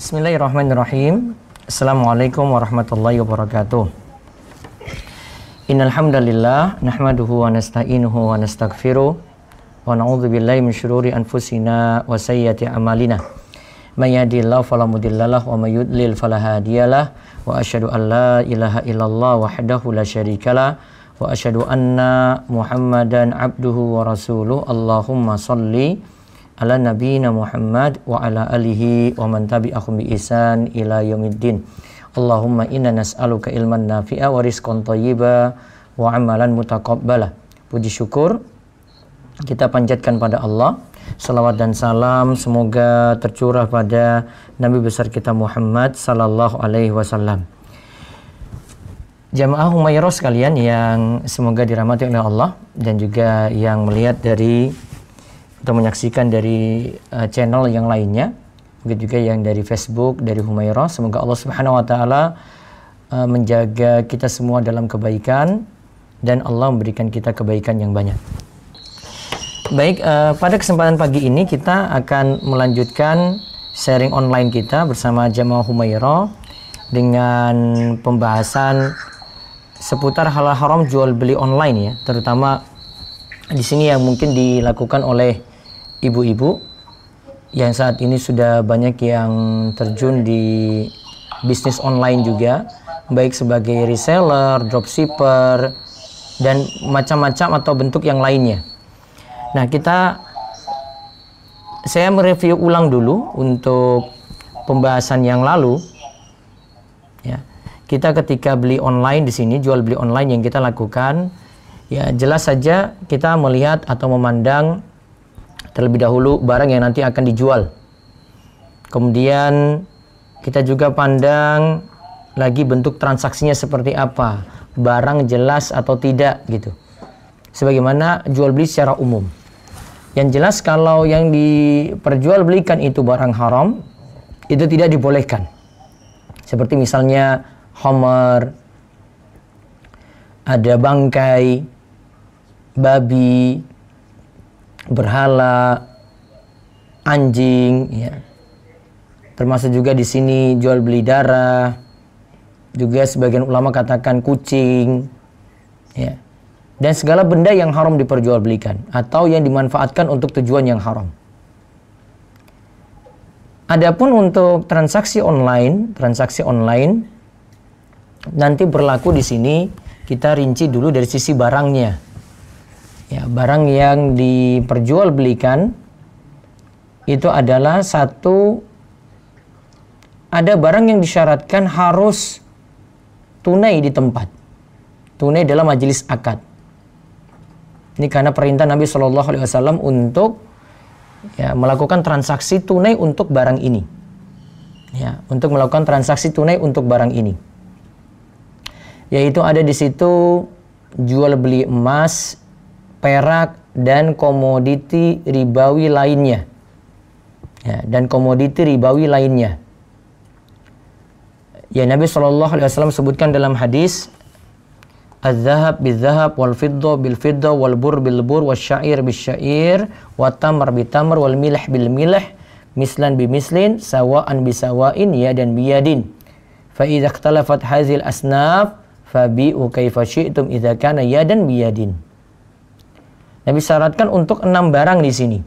Bismillahirrahmanirrahim. Assalamualaikum warahmatullahi wabarakatuh. Innal hamdalillah nahmaduhu wa nasta'inuhu wa nastaghfiruh wa na'udzu billahi min syururi anfusina wa sayyiati a'malina. May yahdihillahu fala mudhillalah wa may yudlil fala hadiyalah wa asyhadu an la ilaha illallah wahdahu la syarikalah wa asyhadu anna Muhammadan abduhu wa rasuluh. Allahumma shalli ala nabiyina Muhammad wa ala alihi wa man tabi'ahum bi ihsan ila yaumiddin. Allahumma inna nas'aluka ilman nafi'a wa rizqan thayyiba wa amalan mutaqabbala. Puji syukur kita panjatkan pada Allah. Salawat dan salam semoga tercurah pada Nabi besar kita Muhammad sallallahu alaihi wasallam. Jamaah Humairah sekalian yang semoga dirahmati oleh Allah dan juga yang melihat dari atau menyaksikan dari channel yang lainnya, begitu juga yang dari Facebook, dari Humairah. Semoga Allah Subhanahu wa taala menjaga kita semua dalam kebaikan dan Allah memberikan kita kebaikan yang banyak. Baik, pada kesempatan pagi ini kita akan melanjutkan sharing online kita bersama Jamaah Humairah dengan pembahasan seputar halal haram jual beli online ya, terutama di sini yang mungkin dilakukan oleh ibu-ibu yang saat ini sudah banyak yang terjun di bisnis online juga, baik sebagai reseller, dropshipper, dan macam-macam atau bentuk yang lainnya. Nah, saya mereview ulang dulu untuk pembahasan yang lalu. Ya, kita ketika beli online di sini, jual beli online yang kita lakukan, ya jelas saja kita melihat atau memandang terlebih dahulu barang yang nanti akan dijual. Kemudian kita juga pandang lagi bentuk transaksinya seperti apa, barang jelas atau tidak gitu. Sebagaimana jual beli secara umum. Yang jelas kalau yang diperjualbelikan itu barang haram, itu tidak dibolehkan. Seperti misalnya homer, ada bangkai babi, berhala, anjing, ya. Termasuk juga di sini jual beli darah. Juga sebagian ulama katakan kucing, ya. Dan segala benda yang haram diperjualbelikan atau yang dimanfaatkan untuk tujuan yang haram. Adapun untuk transaksi online nanti berlaku di sini kita rinci dulu dari sisi barangnya. Ya, barang yang diperjualbelikan itu adalah ada barang yang disyaratkan harus tunai di tempat, tunai dalam majelis akad. Ini karena perintah Nabi Shallallahu Alaihi Wasallam untuk ya, melakukan transaksi tunai untuk barang ini, ya, untuk melakukan transaksi tunai untuk barang ini, yaitu ada di situ jual beli emas, perak, dan komoditi ribawi lainnya. Ya, dan komoditi ribawi lainnya. Ya, Nabi SAW sebutkan dalam hadis, az-zahab bil-zahab, wal-fidda bil-fidda, wal-bur bil-bur, wal-syair bil-syair, wat-tamr bil-tamr, wal-milh bil-milh, mislan bi-mislin, sawa'an bi-sawa'in, yadan bi-yadin. Fa idza ikhtalafat hazil asnaf, fabi'u kaifa syi'tum idza kana yadan bi-yadin. Nabi syaratkan untuk 6 barang di sini.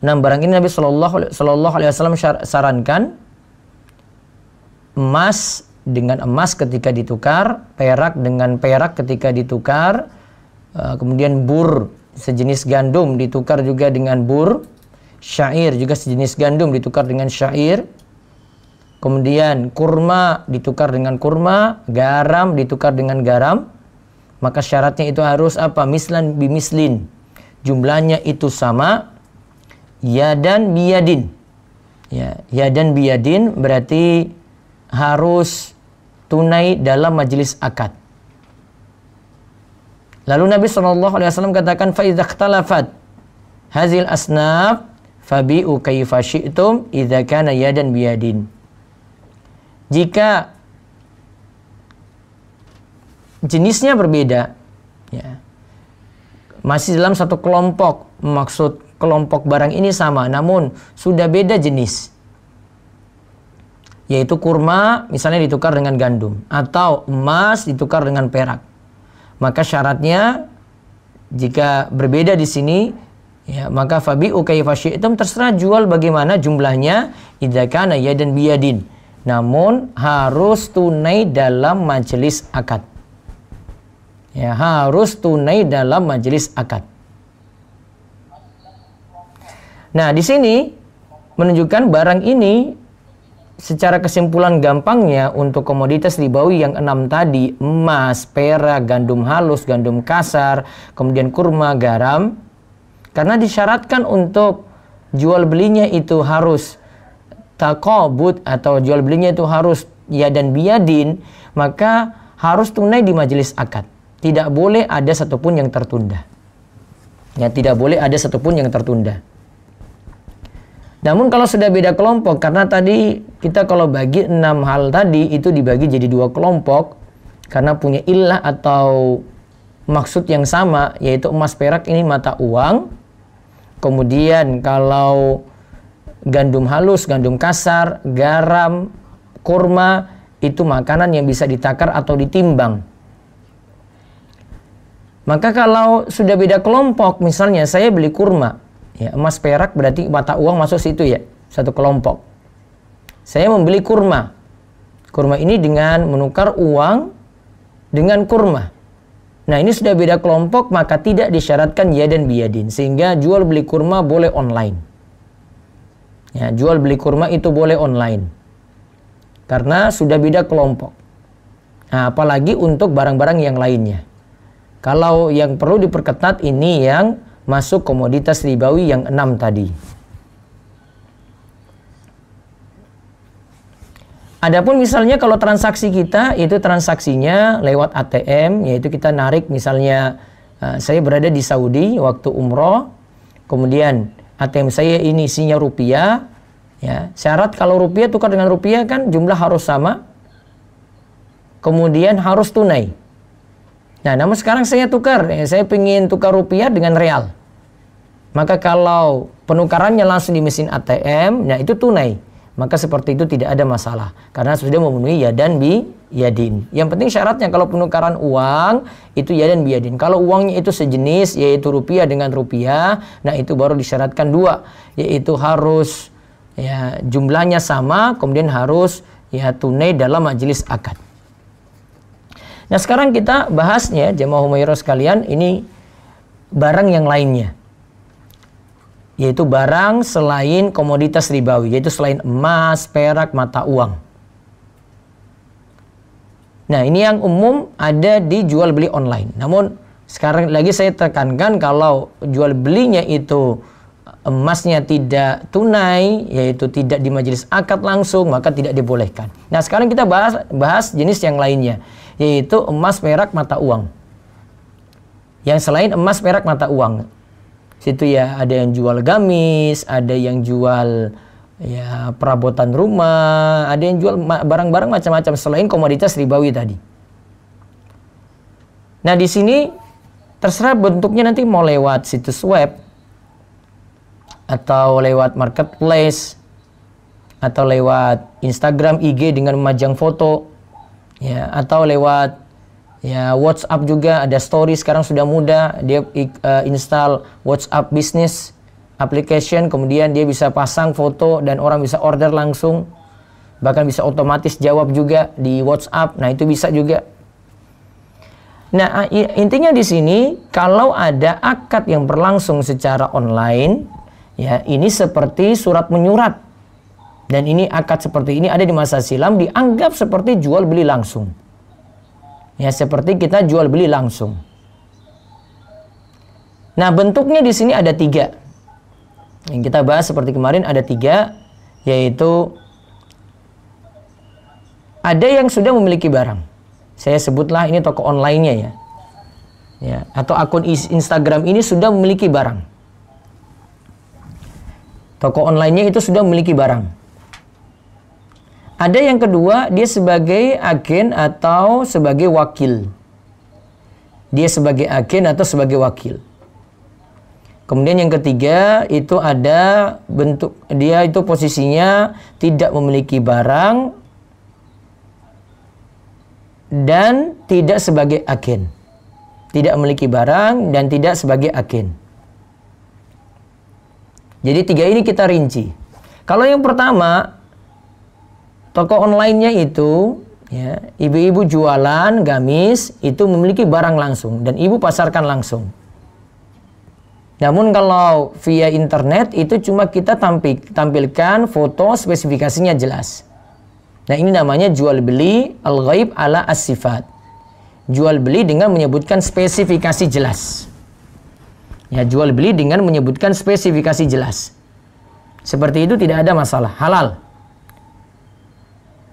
6 barang ini Nabi Shallallahu Alaihi Wasallam sarankan emas dengan emas ketika ditukar, perak dengan perak ketika ditukar, kemudian bur sejenis gandum ditukar juga dengan bur, syair juga sejenis gandum ditukar dengan syair, kemudian kurma ditukar dengan kurma, garam ditukar dengan garam. Maka syaratnya itu harus apa? Mislan bimislin. Jumlahnya itu sama. Yadan biyadin. Ya, yadan biyadin berarti harus tunai dalam majelis akad. Lalu Nabi SAW katakan, fa idza ikhtalafat hazil asnaf fabi'u kaifa syi'tum idza kana yadan biyadin. Jika jenisnya berbeda, ya, masih dalam satu kelompok, maksud kelompok barang ini sama, namun sudah beda jenis, yaitu kurma misalnya ditukar dengan gandum atau emas ditukar dengan perak. Maka syaratnya jika berbeda di sini, ya, maka fabi'u kaifa syi'tum, terserah jual bagaimana jumlahnya, idza kana yadan biyadin. Namun harus tunai dalam majelis akad. Ya, harus tunai dalam majelis akad. Nah, di sini menunjukkan barang ini secara kesimpulan gampangnya untuk komoditas ribawi yang 6 tadi, emas, perak, gandum halus, gandum kasar, kemudian kurma, garam, karena disyaratkan untuk jual belinya itu harus taqabud atau jual belinya itu harus yadan biyadin, maka harus tunai di majelis akad. Tidak boleh ada satupun yang tertunda. Ya, tidak boleh ada satupun yang tertunda. Namun kalau sudah beda kelompok, karena tadi kita kalau bagi 6 hal tadi itu dibagi jadi 2 kelompok karena punya illah atau maksud yang sama, yaitu emas perak ini mata uang. Kemudian kalau gandum halus, gandum kasar, garam, kurma itu makanan yang bisa ditakar atau ditimbang. Maka kalau sudah beda kelompok, misalnya saya beli kurma, ya, emas perak berarti mata uang masuk situ ya, satu kelompok. Saya membeli kurma. Kurma ini dengan menukar uang dengan kurma. Nah, ini sudah beda kelompok, maka tidak disyaratkan yadan biyadin, sehingga jual beli kurma boleh online. Ya, jual beli kurma itu boleh online. Karena sudah beda kelompok. Nah, apalagi untuk barang-barang yang lainnya. Kalau yang perlu diperketat ini yang masuk komoditas ribawi yang 6 tadi. Adapun misalnya kalau transaksi kita itu transaksinya lewat ATM, yaitu kita narik misalnya saya berada di Saudi waktu umroh, kemudian ATM saya ini isinya rupiah, ya, syarat kalau rupiah tukar dengan rupiah kan jumlah harus sama, kemudian harus tunai. Nah, namun sekarang saya tukar, ya, saya ingin tukar rupiah dengan real. Maka kalau penukarannya langsung di mesin ATM, nah itu tunai. Maka seperti itu tidak ada masalah. Karena sudah memenuhi yadan bi yadin. Yang penting syaratnya kalau penukaran uang, itu yadan bi yadin. Kalau uangnya itu sejenis, yaitu rupiah dengan rupiah, nah itu baru disyaratkan 2. Yaitu harus ya jumlahnya sama, kemudian harus ya tunai dalam majelis akad. Nah, sekarang kita bahasnya, jamaah Humairah sekalian, ini barang yang lainnya. Yaitu barang selain komoditas ribawi, yaitu selain emas, perak, mata uang. Nah, ini yang umum ada di jual beli online. Namun sekarang lagi saya tekankan kalau jual belinya itu emasnya tidak tunai, yaitu tidak di majelis akad langsung, maka tidak dibolehkan. Nah, sekarang kita bahas jenis yang lainnya, yaitu emas, perak, mata uang. Yang selain emas, perak, mata uang. Situ ya ada yang jual gamis, ada yang jual ya perabotan rumah, ada yang jual barang-barang macam-macam selain komoditas ribawi tadi. Nah, di sini terserah bentuknya nanti mau lewat situs web atau lewat marketplace atau lewat Instagram, IG dengan memajang foto, ya, atau lewat ya WhatsApp juga ada story sekarang sudah mudah, dia install WhatsApp Business application, kemudian dia bisa pasang foto dan orang bisa order langsung, bahkan bisa otomatis jawab juga di WhatsApp. Nah, itu bisa juga. Nah, intinya di sini kalau ada akad yang berlangsung secara online, ya ini seperti surat menyurat. Dan ini akad seperti ini ada di masa silam dianggap seperti jual beli langsung. Ya, seperti kita jual beli langsung. Nah, bentuknya di sini ada 3. Yang kita bahas seperti kemarin ada 3, yaitu ada yang sudah memiliki barang. Saya sebutlah ini toko online-nya ya. Ya, atau akun Instagram ini sudah memiliki barang. Toko online-nya itu sudah memiliki barang. Ada yang kedua, dia sebagai agen atau sebagai wakil. Dia sebagai agen atau sebagai wakil. Kemudian yang ketiga itu ada bentuk, dia itu posisinya tidak memiliki barang dan tidak sebagai agen. Tidak memiliki barang dan tidak sebagai agen. Jadi tiga ini kita rinci. Kalau yang pertama, toko online-nya itu, ya, ibu-ibu jualan gamis itu memiliki barang langsung dan ibu pasarkan langsung. Namun kalau via internet itu cuma kita tampilkan foto, spesifikasinya jelas. Nah, ini namanya jual beli al-ghaib ala as-sifat. Jual beli dengan menyebutkan spesifikasi jelas. Ya, jual beli dengan menyebutkan spesifikasi jelas. Seperti itu tidak ada masalah, halal.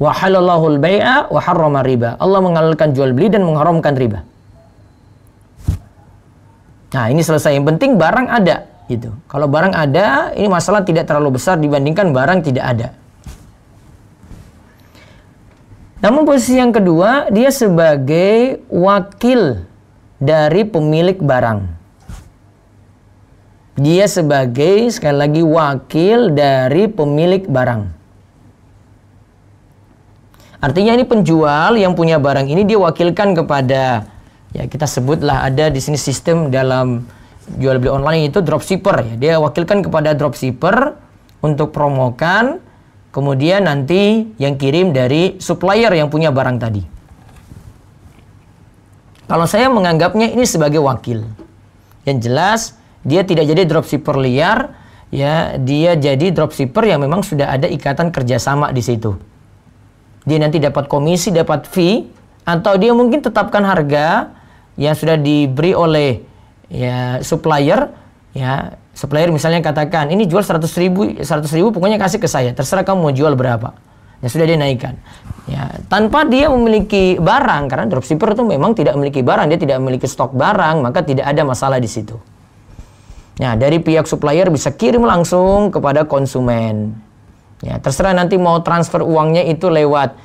Wa halallahu al-bai'a wa harrama riba. Allah menghalalkan jual beli dan mengharamkan riba. Nah, ini selesai. Yang penting barang ada, gitu. Kalau barang ada, ini masalah tidak terlalu besar dibandingkan barang tidak ada. Namun posisi yang kedua, dia sebagai wakil dari pemilik barang. Dia sebagai, sekali lagi, wakil dari pemilik barang. Artinya ini penjual yang punya barang ini dia wakilkan kepada, ya kita sebutlah ada di sini sistem dalam jual beli online itu dropshipper, ya. Dia wakilkan kepada dropshipper untuk promokan, kemudian nanti yang kirim dari supplier yang punya barang tadi. Kalau saya menganggapnya ini sebagai wakil. Yang jelas dia tidak jadi dropshipper liar, ya, dia jadi dropshipper yang memang sudah ada ikatan kerjasama di situ. Dia nanti dapat komisi, dapat fee, atau dia mungkin tetapkan harga yang sudah diberi oleh, ya, supplier, ya. Supplier misalnya katakan ini jual 100 ribu pokoknya kasih ke saya, terserah kamu mau jual berapa, ya sudah dia naikkan, ya, tanpa dia memiliki barang. Karena dropshipper itu memang tidak memiliki barang, dia tidak memiliki stok barang, maka tidak ada masalah di situ. Nah, dari pihak supplier bisa kirim langsung kepada konsumen. Ya, terserah nanti mau transfer uangnya itu lewat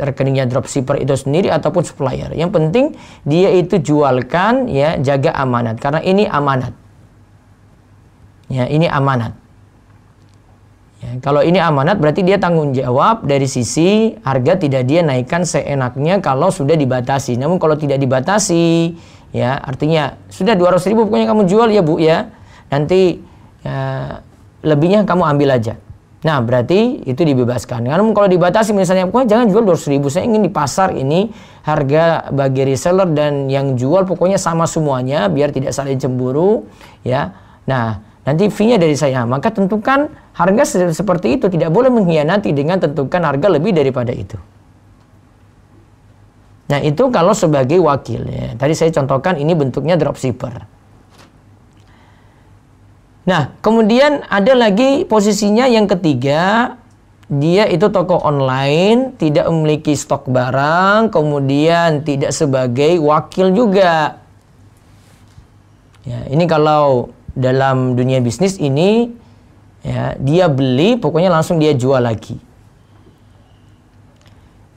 rekeningnya dropshipper itu sendiri ataupun supplier. Yang penting dia itu jualkan, ya, jaga amanat, karena ini amanat. Ya, ini amanat. Ya, kalau ini amanat berarti dia tanggung jawab dari sisi harga, tidak dia naikkan seenaknya kalau sudah dibatasi. Namun kalau tidak dibatasi, ya, artinya sudah 200 ribu pokoknya kamu jual ya Bu, ya. Nanti, ya, lebihnya kamu ambil aja. Nah, berarti itu dibebaskan. Namun kalau dibatasi misalnya, pokoknya jangan jual 200 ribu, saya ingin di pasar ini harga bagi reseller dan yang jual pokoknya sama semuanya biar tidak saling cemburu, ya. Nah, nanti fee-nya dari saya. Maka tentukan harga seperti itu, tidak boleh mengkhianati dengan tentukan harga lebih daripada itu. Nah, itu kalau sebagai wakil, ya. Tadi saya contohkan ini bentuknya dropshipper. Nah, kemudian ada lagi posisinya yang ketiga, dia itu toko online, tidak memiliki stok barang, kemudian tidak sebagai wakil juga. Ya, ini kalau dalam dunia bisnis ini, ya, dia beli, pokoknya langsung dia jual lagi.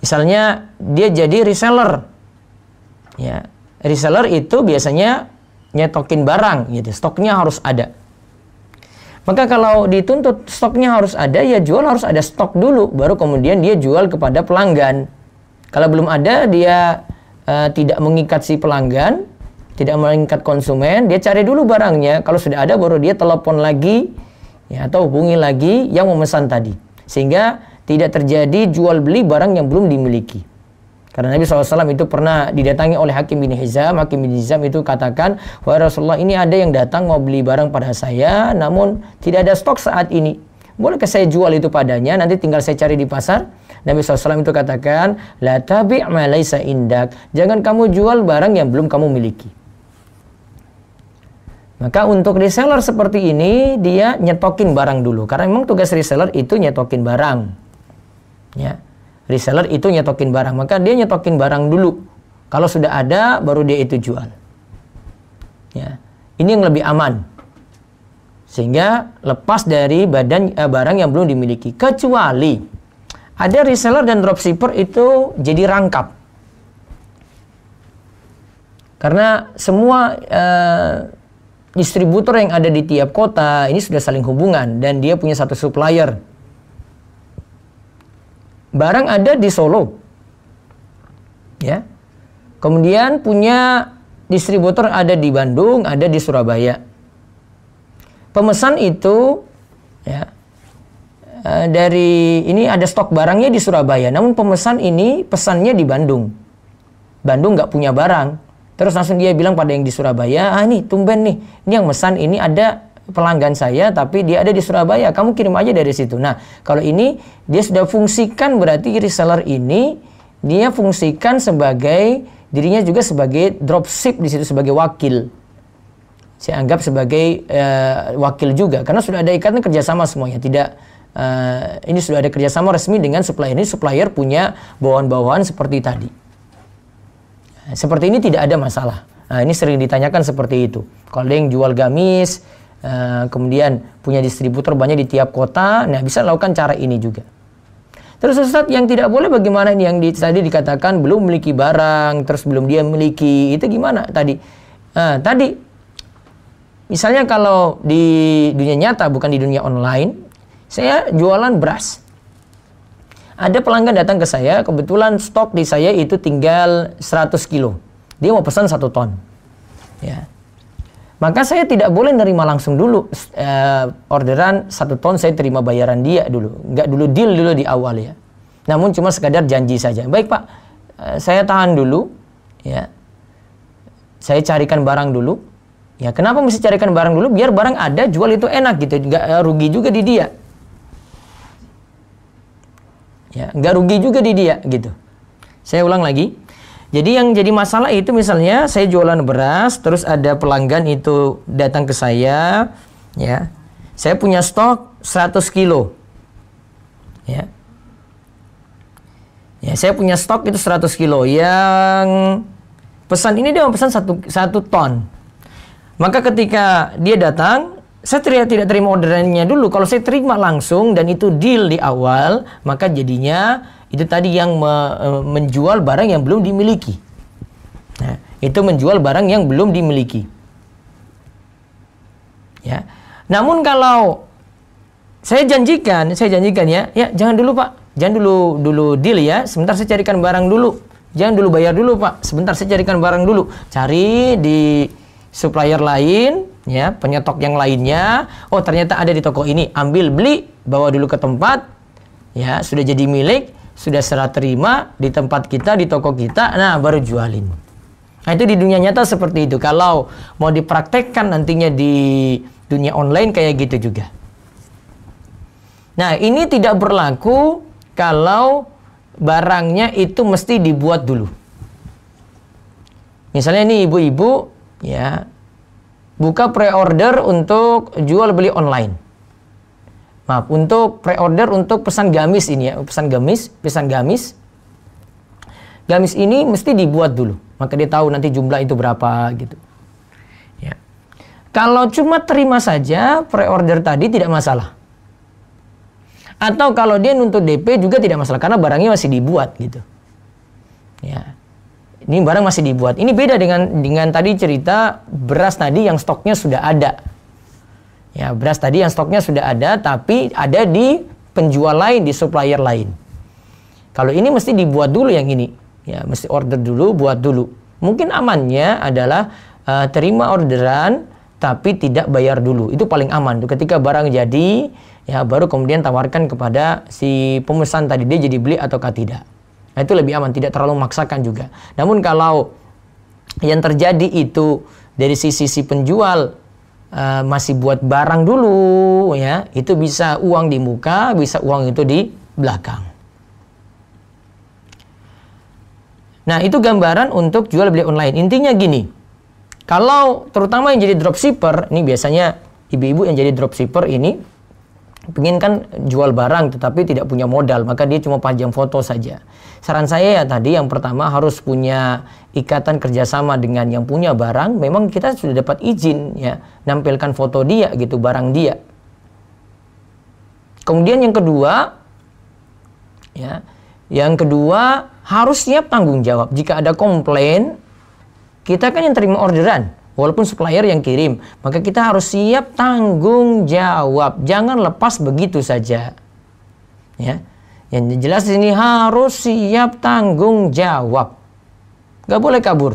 Misalnya dia jadi reseller. Ya, reseller itu biasanya nyetokin barang, gitu. Stoknya harus ada. Maka kalau dituntut stoknya harus ada, ya jual harus ada stok dulu, baru kemudian dia jual kepada pelanggan. Kalau belum ada, dia tidak mengikat si pelanggan, tidak mengikat konsumen, dia cari dulu barangnya. Kalau sudah ada, baru dia telepon lagi, ya, atau hubungi lagi yang memesan tadi. Sehingga tidak terjadi jual beli barang yang belum dimiliki. Karena Nabi SAW itu pernah didatangi oleh Hakim bin Hizam. Hakim bin Hizam itu katakan, wahai Rasulullah, ini ada yang datang mau beli barang pada saya, namun tidak ada stok saat ini. Bolehkah saya jual itu padanya? Nanti tinggal saya cari di pasar. Nabi SAW itu katakan, la tabi' ma laysa indak. Jangan kamu jual barang yang belum kamu miliki. Maka untuk reseller seperti ini, dia nyetokin barang dulu. Karena memang tugas reseller itu nyetokin barang. Ya. Reseller itu nyetokin barang, maka dia nyetokin barang dulu. Kalau sudah ada, baru dia itu jual. Ya, ini yang lebih aman. Sehingga lepas dari barang yang belum dimiliki. Kecuali ada reseller dan dropshipper itu jadi rangkap. Karena semua distributor yang ada di tiap kota ini sudah saling hubungan dan dia punya satu supplier. Barang ada di Solo, ya. Kemudian punya distributor ada di Bandung, ada di Surabaya. Pemesan itu, ya, dari ini ada stok barangnya di Surabaya, namun pemesan ini pesannya di Bandung. Bandung nggak punya barang, terus langsung dia bilang pada yang di Surabaya, nih tumben nih, ini yang mesan ini ada pelanggan saya, tapi dia ada di Surabaya, kamu kirim aja dari situ. Nah, kalau ini dia sudah fungsikan, berarti reseller ini dia fungsikan sebagai dirinya juga sebagai dropship di situ, sebagai wakil. Saya anggap sebagai wakil juga, karena sudah ada ikatan kerjasama semuanya. Tidak ini sudah ada kerjasama resmi dengan supplier. Ini supplier punya bawahan-bawahan seperti tadi. Seperti ini tidak ada masalah. Nah, ini sering ditanyakan seperti itu. Kalau ada yang jual gamis, kemudian punya distributor banyak di tiap kota, nah bisa lakukan cara ini juga. Terus Ustaz, yang tidak boleh bagaimana ini yang tadi dikatakan belum memiliki barang, terus belum dia memiliki, itu gimana tadi? Tadi, misalnya kalau di dunia nyata, bukan di dunia online, saya jualan beras. Ada pelanggan datang ke saya, kebetulan stok di saya itu tinggal 100 kilo. Dia mau pesan 1 ton. Ya. Maka saya tidak boleh nerima langsung dulu orderan 1 ton, saya terima bayaran dia dulu. Nggak dulu deal dulu di awal ya. Namun cuma sekadar janji saja. Baik Pak, saya tahan dulu. Ya. Saya carikan barang dulu. Ya, kenapa mesti carikan barang dulu? Biar barang ada, jual itu enak gitu. Nggak rugi juga di dia. Ya, nggak rugi juga di dia gitu. Saya ulang lagi. Jadi yang jadi masalah itu misalnya saya jualan beras, terus ada pelanggan itu datang ke saya, ya. Saya punya stok 100 kilo. Ya. Ya, saya punya stok itu 100 kilo. Yang pesan ini dia mau pesan 1 ton. Maka ketika dia datang, saya tidak terima orderannya dulu. Kalau saya terima langsung dan itu deal di awal, maka jadinya itu tadi yang menjual barang yang belum dimiliki. Nah, itu menjual barang yang belum dimiliki. Ya. Namun kalau saya janjikan ya jangan dulu Pak, jangan dulu deal ya. Sebentar saya carikan barang dulu. Jangan dulu bayar dulu Pak. Sebentar saya carikan barang dulu. Cari di supplier lain, ya, penyetok yang lainnya. Oh, ternyata ada di toko ini. Ambil, beli, bawa dulu ke tempat. Ya, sudah jadi milik, sudah serah terima di tempat kita, di toko kita. Nah, baru jualin. Nah, itu di dunia nyata seperti itu. Kalau mau dipraktekkan nantinya di dunia online kayak gitu juga. Nah, ini tidak berlaku kalau barangnya itu mesti dibuat dulu. Misalnya ini ibu-ibu, ya, buka pre-order untuk jual beli online. Maaf, untuk pre-order untuk pesan gamis ini ya, pesan gamis. Gamis ini mesti dibuat dulu, maka dia tahu nanti jumlah itu berapa gitu. Ya. Kalau cuma terima saja pre-order tadi tidak masalah. Atau kalau dia nuntut DP juga tidak masalah karena barangnya masih dibuat gitu. Ya. Ini barang masih dibuat. Ini beda dengan tadi cerita beras tadi yang stoknya sudah ada. Ya, beras tadi yang stoknya sudah ada, tapi ada di penjual lain, di supplier lain. Kalau ini mesti dibuat dulu yang ini. Ya, mesti order dulu, buat dulu. Mungkin amannya adalah terima orderan, tapi tidak bayar dulu. Itu paling aman. Ketika barang jadi, ya baru kemudian tawarkan kepada si pemesan tadi, dia jadi beli ataukah tidak. Nah, itu lebih aman, tidak terlalu memaksakan juga. Namun kalau yang terjadi itu dari sisi si penjual masih buat barang dulu, ya, itu bisa uang di muka, bisa uang itu di belakang. Nah, itu gambaran untuk jual beli online. Intinya gini, kalau terutama yang jadi dropshipper, ini biasanya ibu-ibu yang jadi dropshipper ini pengen kan jual barang tetapi tidak punya modal, maka dia cuma pajang foto saja. Saran saya ya tadi yang pertama harus punya ikatan kerjasama dengan yang punya barang. Memang kita sudah dapat izin ya nampilkan foto dia gitu, barang dia. Kemudian yang kedua ya, yang kedua harus siap tanggung jawab. Jika ada komplain, kita kan yang terima orderan, walaupun supplier yang kirim, maka kita harus siap tanggung jawab. Jangan lepas begitu saja. Ya. Yang jelas di sini harus siap tanggung jawab. Nggak boleh kabur.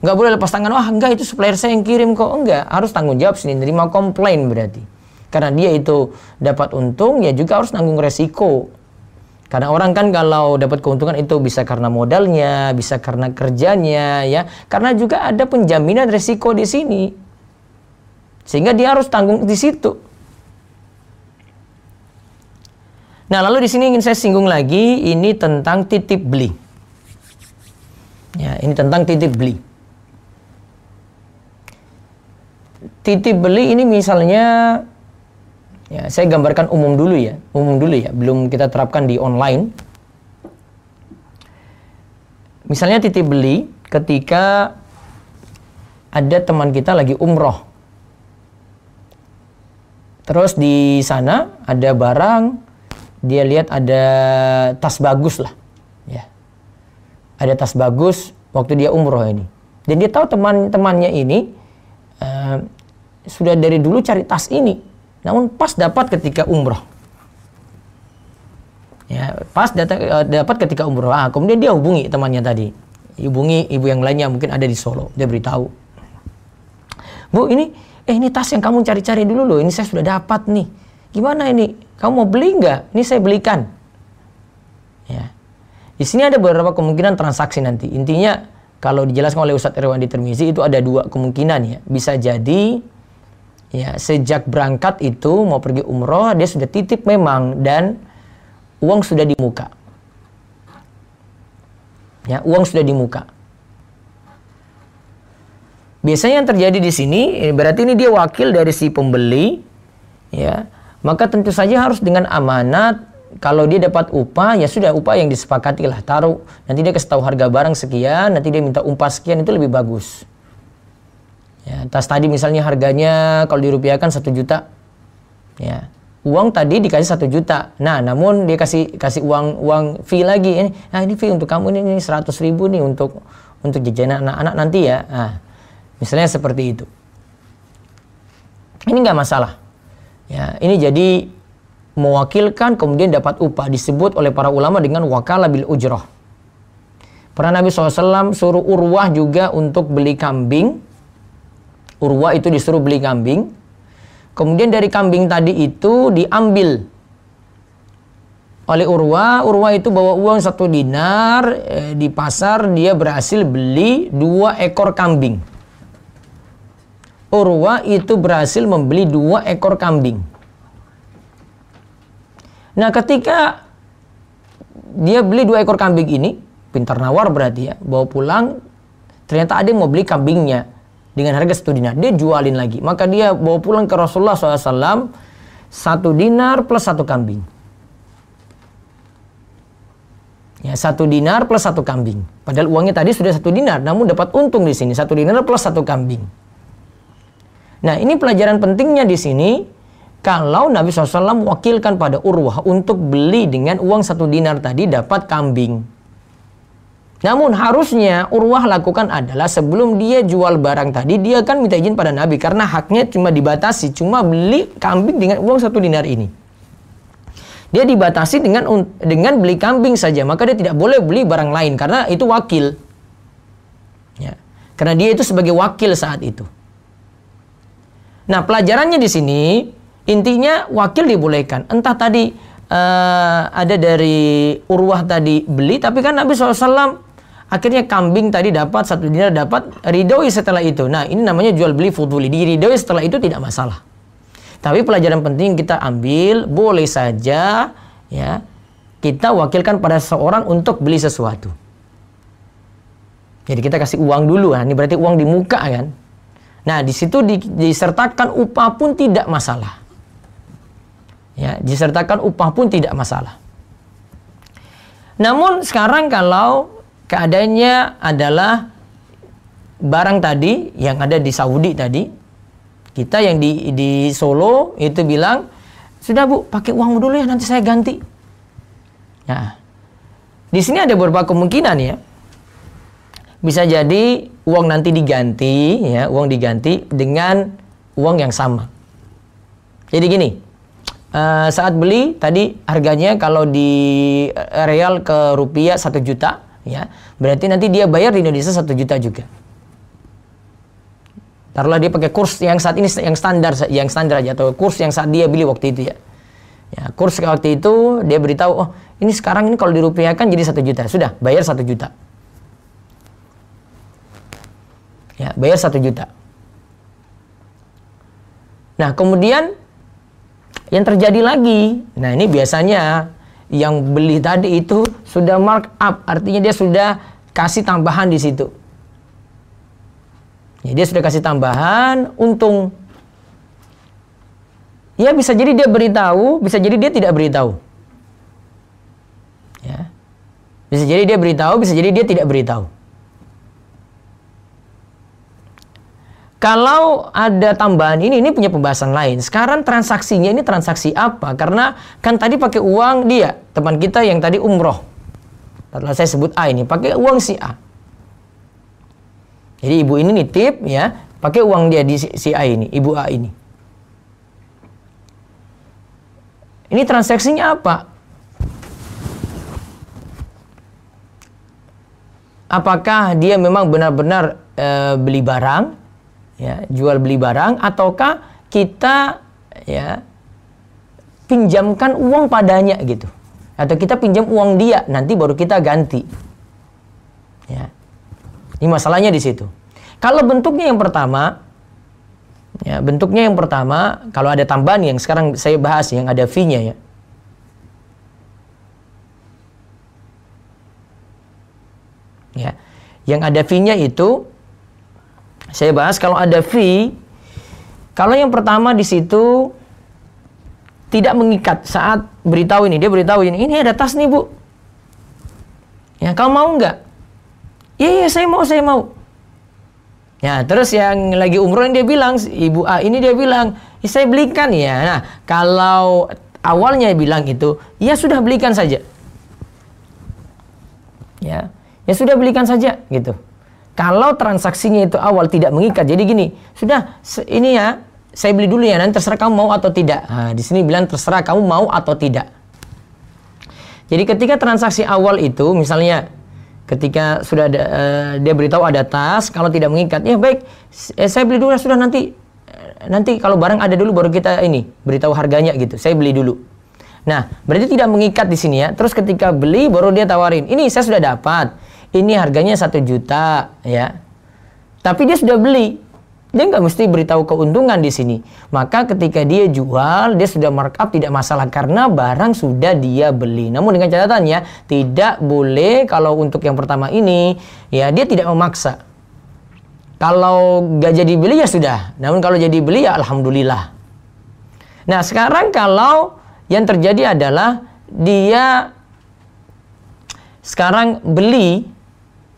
Nggak boleh lepas tangan. Wah, enggak, itu supplier saya yang kirim kok. Enggak, harus tanggung jawab sini. Nerima komplain berarti. Karena dia itu dapat untung, ya juga harus nanggung resiko. Karena orang kan kalau dapat keuntungan itu bisa karena modalnya, bisa karena kerjanya, ya. Karena juga ada penjaminan resiko di sini. Sehingga dia harus tanggung di situ. Nah, lalu di sini ingin saya singgung lagi, ini tentang titip beli. Ya, ini tentang titip beli. Titip beli ini misalnya, ya, saya gambarkan umum dulu ya, belum kita terapkan di online. Misalnya titip beli ketika ada teman kita lagi umroh. Terus di sana ada barang, dia lihat ada tas bagus lah, ya. Ada tas bagus waktu dia umroh ini. Dan dia tahu teman-temannya ini sudah dari dulu cari tas ini. Namun pas dapat ketika umroh. Ya, pas dapat ketika umroh. Kemudian dia hubungi temannya tadi. Hubungi ibu yang lainnya mungkin ada di Solo. Dia beritahu. Bu, ini tas yang kamu cari-cari dulu loh. Ini saya sudah dapat nih. Gimana ini? Kamu mau beli nggak? Ini saya belikan. Ya. Di sini ada beberapa kemungkinan transaksi nanti. Intinya kalau dijelaskan oleh Ustadz Irwandi Tirmizi itu ada dua kemungkinan ya. Bisa jadi ya, sejak berangkat itu mau pergi umroh, dia sudah titip memang dan uang sudah di muka. Ya, uang sudah di muka. Biasanya yang terjadi di sini, berarti ini dia wakil dari si pembeli, ya. Maka tentu saja harus dengan amanat. Kalau dia dapat upah, ya sudah upah yang disepakati lah. Taruh, nanti dia kasih tahu harga barang sekian, nanti dia minta upah sekian, itu lebih bagus. Ya, tas tadi misalnya harganya kalau dirupiahkan 1 juta. Ya. Uang tadi dikasih 1 juta. Nah, namun dia kasih uang fee lagi. Ini fee untuk kamu ini 100.000 nih untuk jajanan anak-anak nanti ya. Nah, misalnya seperti itu. Ini nggak masalah. Ya, ini jadi mewakilkan kemudian dapat upah, disebut oleh para ulama dengan wakalah bil ujrah. Pernah Nabi SAW suruh Urwah juga untuk beli kambing. Urwah itu disuruh beli kambing. Kemudian dari kambing tadi itu diambil oleh Urwah. Urwah itu bawa uang 1 dinar. Di pasar dia berhasil beli 2 ekor kambing. Urwah itu berhasil membeli 2 ekor kambing. Nah, ketika dia beli 2 ekor kambing ini, pintar nawar berarti ya, bawa pulang, ternyata ada yang mau beli kambingnya dengan harga 1 dinar. Dia jualin lagi. Maka dia bawa pulang ke Rasulullah SAW 1 dinar plus 1 kambing. Ya, 1 dinar plus 1 kambing. Padahal uangnya tadi sudah 1 dinar, namun dapat untung di sini 1 dinar plus 1 kambing. Nah, ini pelajaran pentingnya di sini. Kalau Nabi SAW wakilkan pada Urwah untuk beli dengan uang 1 dinar tadi dapat kambing. Namun harusnya Urwah lakukan adalah sebelum dia jual barang tadi, dia kan minta izin pada Nabi. Karena haknya cuma dibatasi, cuma beli kambing dengan uang 1 dinar ini. Dia dibatasi dengan beli kambing saja. Maka dia tidak boleh beli barang lain karena itu wakil. Ya. Karena dia itu sebagai wakil saat itu. Nah, pelajarannya di sini, intinya wakil dibolehkan. Entah tadi ada dari Urwah tadi beli, tapi kan Nabi SAW akhirnya kambing tadi dapat 1 dinar, dapat ridhoi setelah itu. Nah, ini namanya jual beli fuduli. Diridhoi setelah itu tidak masalah. Tapi pelajaran penting kita ambil, boleh saja ya kita wakilkan pada seseorang untuk beli sesuatu. Jadi kita kasih uang dulu, ini berarti uang di muka kan. Nah, di situ disertakan upah pun tidak masalah. Ya, disertakan upah pun tidak masalah. Namun sekarang kalau keadaannya adalah barang tadi yang ada di Saudi tadi, kita yang di Solo itu bilang, sudah Bu, pakai uang dulu ya, nanti saya ganti. Nah, di sini ada beberapa kemungkinan ya. Bisa jadi uang nanti diganti, ya, uang diganti dengan uang yang sama. Jadi gini, saat beli tadi harganya kalau di real ke rupiah 1 juta, ya, berarti nanti dia bayar di Indonesia 1 juta juga. Taruhlah dia pakai kurs yang saat ini yang standar aja, atau kurs yang saat dia beli waktu itu, ya. Ya, kurs waktu itu dia beritahu, oh ini sekarang ini kalau dirupiahkan jadi 1 juta, sudah bayar 1 juta. Ya, bayar 1 juta. Nah, kemudian yang terjadi lagi, nah ini biasanya yang beli tadi itu sudah mark up, artinya dia sudah kasih tambahan di situ. Ya, dia sudah kasih tambahan untung. Ya, bisa jadi dia beritahu, bisa jadi dia tidak beritahu. Ya. Bisa jadi dia beritahu, bisa jadi dia tidak beritahu. Kalau ada tambahan ini punya pembahasan lain. Sekarang transaksinya ini transaksi apa? Karena kan tadi pakai uang dia, teman kita yang tadi umroh. Setelah saya sebut A ini, pakai uang si A. Jadi ibu ini nitip, ya, pakai uang dia di si A ini, ibu A ini. Ini transaksinya apa? Apakah dia memang benar-benar beli barang, ya, jual beli barang, ataukah kita, ya, pinjamkan uang padanya gitu, atau kita pinjam uang dia, nanti baru kita ganti. Ya, ini masalahnya di situ. Kalau bentuknya yang pertama, ya, bentuknya yang pertama, kalau ada tambahan yang sekarang saya bahas yang ada fee-nya, ya. Ya, yang ada fee-nya itu saya bahas. Kalau ada fee, kalau yang pertama di situ tidak mengikat saat beritahu ini, dia beritahu ini ada tas nih bu, ya, kamu mau nggak? Iya saya mau. Ya, terus yang lagi umroh dia bilang, ibu A ini dia bilang, ya, saya belikan, ya. Nah, kalau awalnya bilang itu, ya sudah belikan saja, ya sudah belikan saja gitu. Kalau transaksinya itu awal tidak mengikat, jadi gini, sudah ini ya, saya beli dulu ya, nanti terserah kamu mau atau tidak. Nah, di sini bilang terserah kamu mau atau tidak. Jadi ketika transaksi awal itu, misalnya ketika sudah ada, dia beritahu ada tas, kalau tidak mengikat, ya baik, saya beli dulu, sudah nanti kalau barang ada dulu baru kita ini beritahu harganya gitu. Saya beli dulu. Nah, berarti tidak mengikat di sini ya. Terus ketika beli baru dia tawarin, ini saya sudah dapat. Ini harganya 1 juta, ya. Tapi dia sudah beli. Dia nggak mesti beritahu keuntungan di sini. Maka ketika dia jual, dia sudah markup, tidak masalah karena barang sudah dia beli. Namun dengan catatannya, tidak boleh kalau untuk yang pertama ini, ya dia tidak memaksa. Kalau nggak jadi beli ya sudah. Namun kalau jadi beli ya alhamdulillah. Nah sekarang kalau yang terjadi adalah dia sekarang beli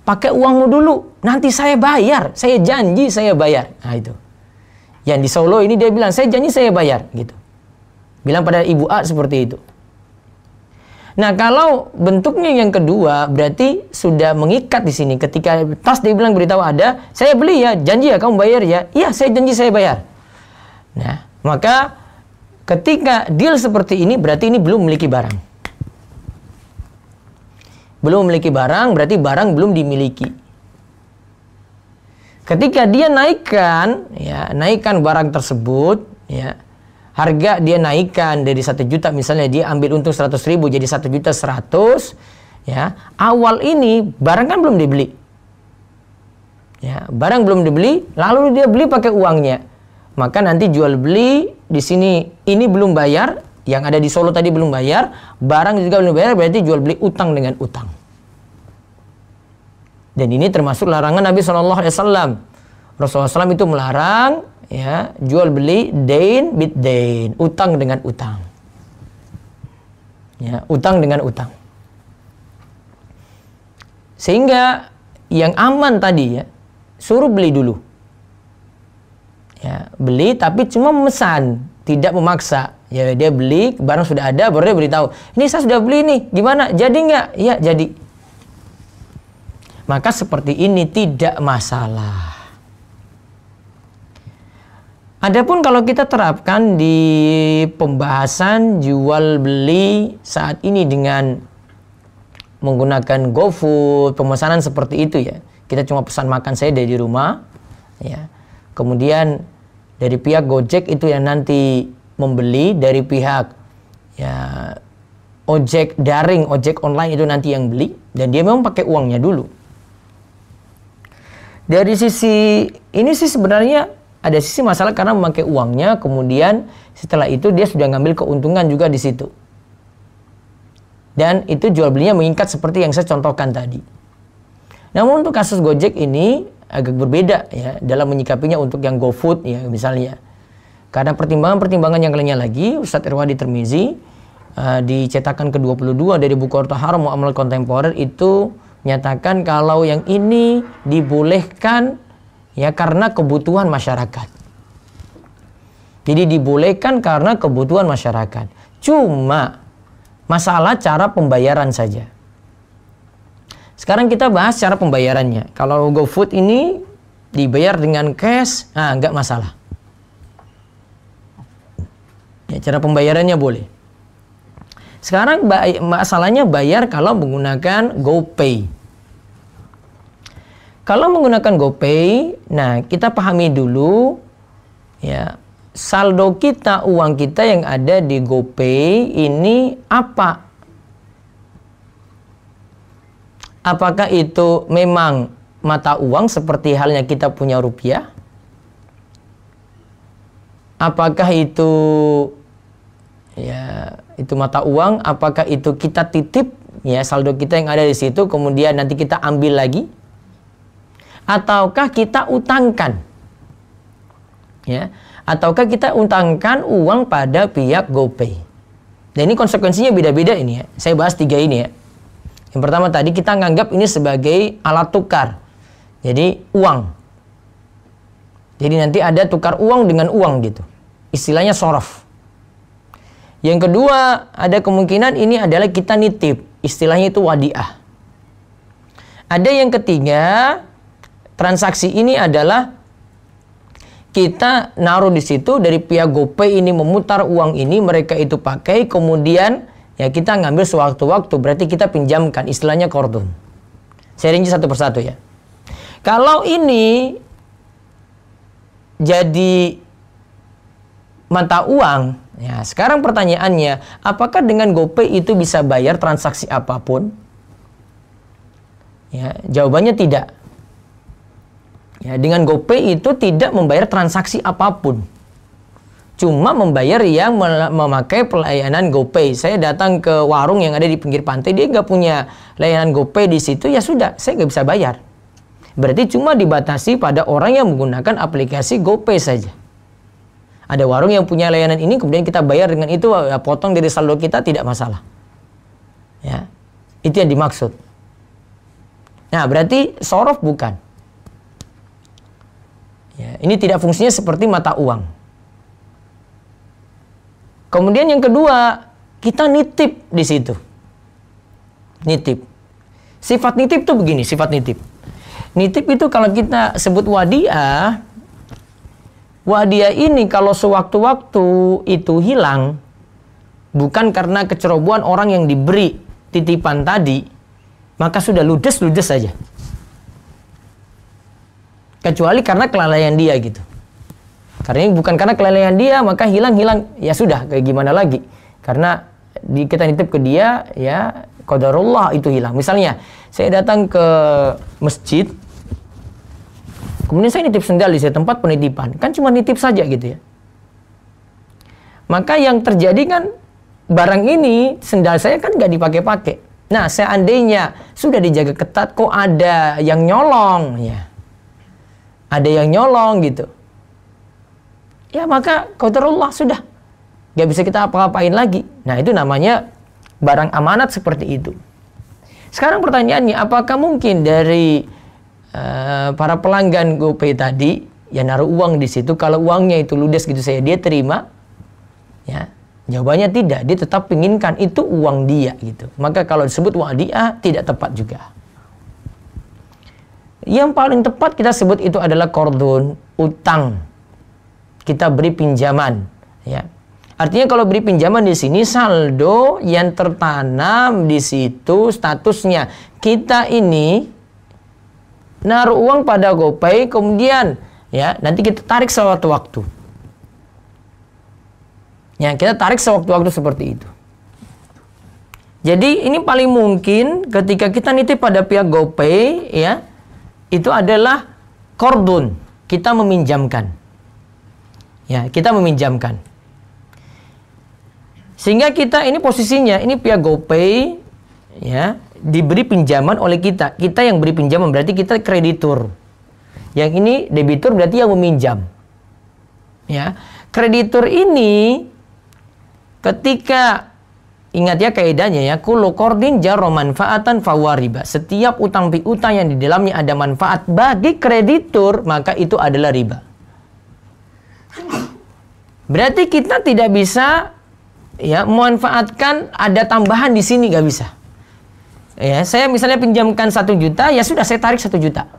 pakai uangmu dulu, nanti saya bayar, saya janji saya bayar. Nah itu. Yang di Solo ini dia bilang, saya janji saya bayar, gitu. Bilang pada ibu A seperti itu. Nah kalau bentuknya yang kedua, berarti sudah mengikat di sini. Ketika tas dia bilang beritahu ada, saya beli ya, janji ya kamu bayar ya. Iya saya janji saya bayar. Nah maka ketika deal seperti ini, berarti ini belum memiliki barang. Belum memiliki barang, berarti barang belum dimiliki. Ketika dia naikkan barang tersebut, ya, harga dia naikkan dari 1 juta, misalnya dia ambil untung 100.000 jadi 1 juta 100, ya, awal ini barang kan belum dibeli. Ya, barang belum dibeli, lalu dia beli pakai uangnya. Maka nanti jual beli di sini ini belum bayar. Yang ada di Solo tadi belum bayar, barang juga belum bayar, berarti jual beli utang dengan utang. Dan ini termasuk larangan Nabi SAW. Rasulullah SAW itu melarang, ya, jual beli dain bid dain, utang dengan utang. Ya, utang dengan utang. Sehingga yang aman tadi, ya, suruh beli dulu. Ya, beli tapi cuma memesan, tidak memaksa. Ya dia beli, barang sudah ada, baru dia beritahu, ini saya sudah beli nih, gimana? Jadi nggak? Ya jadi. maka seperti ini tidak masalah. Adapun kalau kita terapkan di pembahasan jual beli saat ini dengan menggunakan GoFood, pemesanan seperti itu ya. Kita cuma pesan makan saya dari rumah, ya. Kemudian dari pihak Gojek itu yang nanti membeli, dari pihak ya ojek daring, ojek online itu nanti yang beli, dan dia memang pakai uangnya dulu. Dari sisi ini sih sebenarnya ada sisi masalah karena memakai uangnya, kemudian setelah itu dia sudah ngambil keuntungan juga di situ. Dan itu jual belinya mengikat seperti yang saya contohkan tadi. Namun untuk kasus Gojek ini agak berbeda ya dalam menyikapinya untuk yang GoFood ya misalnya. Karena pertimbangan-pertimbangan yang lainnya lagi, Ustadz Irwadi Tirmizi di cetakan ke-22 dari buku Harta Haram Muamalah Kontemporer itu menyatakan kalau yang ini dibolehkan ya karena kebutuhan masyarakat. Jadi dibolehkan karena kebutuhan masyarakat. Cuma masalah cara pembayaran saja. Sekarang kita bahas cara pembayarannya. Kalau GoFood ini dibayar dengan cash, nggak masalah. Ya, cara pembayarannya boleh. Sekarang masalahnya bayar kalau menggunakan GoPay. Kalau menggunakan GoPay, nah kita pahami dulu ya, saldo kita, uang kita yang ada di GoPay ini apa? Apakah itu memang mata uang seperti halnya kita punya rupiah? Apakah itu ya itu mata uang? Apakah itu kita titip ya saldo kita yang ada di situ kemudian nanti kita ambil lagi? Ataukah kita utangkan? Ya, ataukah kita utangkan uang pada pihak GoPay? Dan ini konsekuensinya beda-beda ini ya. Saya bahas 3 ini ya. Yang pertama tadi kita nganggap ini sebagai alat tukar. Jadi uang. Jadi nanti ada tukar uang dengan uang gitu. Istilahnya sorof. Yang kedua ada kemungkinan ini adalah kita nitip. Istilahnya itu wadiah. Ada yang ketiga, transaksi ini adalah kita naruh di situ dari pihak GoPay ini memutar uang ini, mereka itu pakai, kemudian ya kita ngambil sewaktu-waktu, berarti kita pinjamkan, istilahnya qardun. Saya rinci satu persatu ya. Kalau ini jadi mata uang, ya sekarang pertanyaannya, apakah dengan GoPay itu bisa bayar transaksi apapun? Ya, jawabannya tidak. Ya, dengan GoPay itu tidak membayar transaksi apapun. Cuma membayar yang memakai pelayanan GoPay. Saya datang ke warung yang ada di pinggir pantai, dia nggak punya layanan GoPay di situ, ya sudah, saya nggak bisa bayar. Berarti cuma dibatasi pada orang yang menggunakan aplikasi GoPay saja. Ada warung yang punya layanan ini, kemudian kita bayar dengan itu, ya, potong dari saldo kita, tidak masalah. Ya, itu yang dimaksud. Nah, berarti sorof bukan. Ya, ini tidak fungsinya seperti mata uang. Kemudian yang kedua, kita nitip di situ. Nitip. Sifat nitip itu begini, sifat nitip. Nitip itu kalau kita sebut wadiah, wadiah ini kalau sewaktu-waktu itu hilang, bukan karena kecerobohan orang yang diberi titipan tadi, maka sudah ludes-ludes saja. Kecuali karena kelalaian dia gitu. Karena bukan karena kelalaian dia, maka hilang-hilang. Ya sudah, kayak gimana lagi. Karena kita nitip ke dia, ya qadarullah itu hilang. Misalnya, saya datang ke masjid, kemudian saya nitip sendal di tempat penitipan. Kan cuma nitip saja gitu ya. Maka yang terjadi kan, barang ini, sendal saya kan nggak dipakai-pakai. Nah, seandainya sudah dijaga ketat, kok ada yang nyolong, ya. Ada yang nyolong gitu. Ya maka qadarullah sudah. Gak bisa kita apa-apain lagi. Nah itu namanya barang amanat seperti itu. Sekarang pertanyaannya, apakah mungkin dari para pelanggan GoPay tadi ya naruh uang di situ, kalau uangnya itu ludes gitu saya, dia terima? Ya, jawabannya tidak. Dia tetap inginkan itu uang dia gitu. Maka kalau disebut wadiah tidak tepat juga. Yang paling tepat kita sebut itu adalah qardun, utang. Kita beri pinjaman, ya. Artinya kalau beri pinjaman di sini saldo yang tertanam di situ statusnya kita ini naruh uang pada GoPay, kemudian ya nanti kita tarik sewaktu-waktu. Ya, kita tarik sewaktu-waktu seperti itu. Jadi ini paling mungkin ketika kita nitip pada pihak GoPay, ya, itu adalah qardun, kita meminjamkan. Ya, kita meminjamkan. Sehingga kita ini posisinya, ini pihak GoPay, ya, diberi pinjaman oleh kita. Kita yang beri pinjaman berarti kita kreditur. Yang ini debitur berarti yang meminjam. Ya, kreditur ini ketika ingat ya kaidahnya ya, kullu qardin jarra manfaatan fahuwa riba. Setiap utang piutang yang di dalamnya ada manfaat bagi kreditur, maka itu adalah riba. Berarti kita tidak bisa ya memanfaatkan ada tambahan di sini, nggak bisa. Ya, saya misalnya pinjamkan 1 juta, ya sudah saya tarik 1 juta.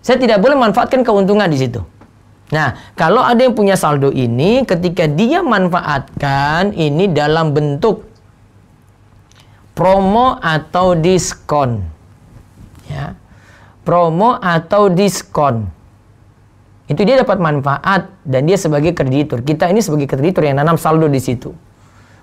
Saya tidak boleh manfaatkan keuntungan di situ. Nah, kalau ada yang punya saldo ini, ketika dia manfaatkan ini dalam bentuk promo atau diskon, ya, promo atau diskon, itu dia dapat manfaat dan dia sebagai kreditur. Kita ini sebagai kreditur yang nanam saldo di situ.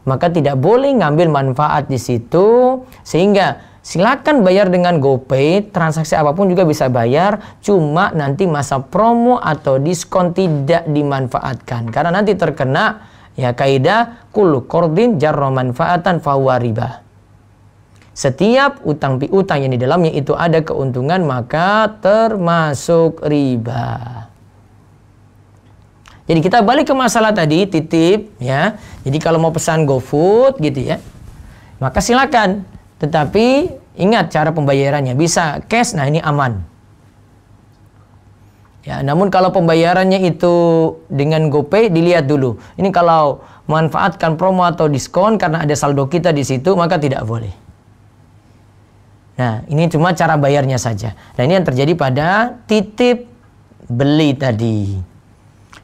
Maka tidak boleh ngambil manfaat di situ, sehingga silakan bayar dengan GoPay, transaksi apapun juga bisa bayar, cuma nanti masa promo atau diskon tidak dimanfaatkan. Karena nanti terkena ya kaidah kullu qardin jarra manfaatan fahuwa riba. Setiap utang piutang yang di dalamnya itu ada keuntungan maka termasuk riba. Jadi kita balik ke masalah tadi, titip ya. Jadi kalau mau pesan GoFood gitu ya, maka silakan. Tetapi ingat cara pembayarannya, bisa cash, nah ini aman. Ya, namun kalau pembayarannya itu dengan GoPay dilihat dulu. Ini kalau manfaatkan promo atau diskon karena ada saldo kita di situ, maka tidak boleh. Nah, ini cuma cara bayarnya saja. Nah, ini yang terjadi pada titip beli tadi.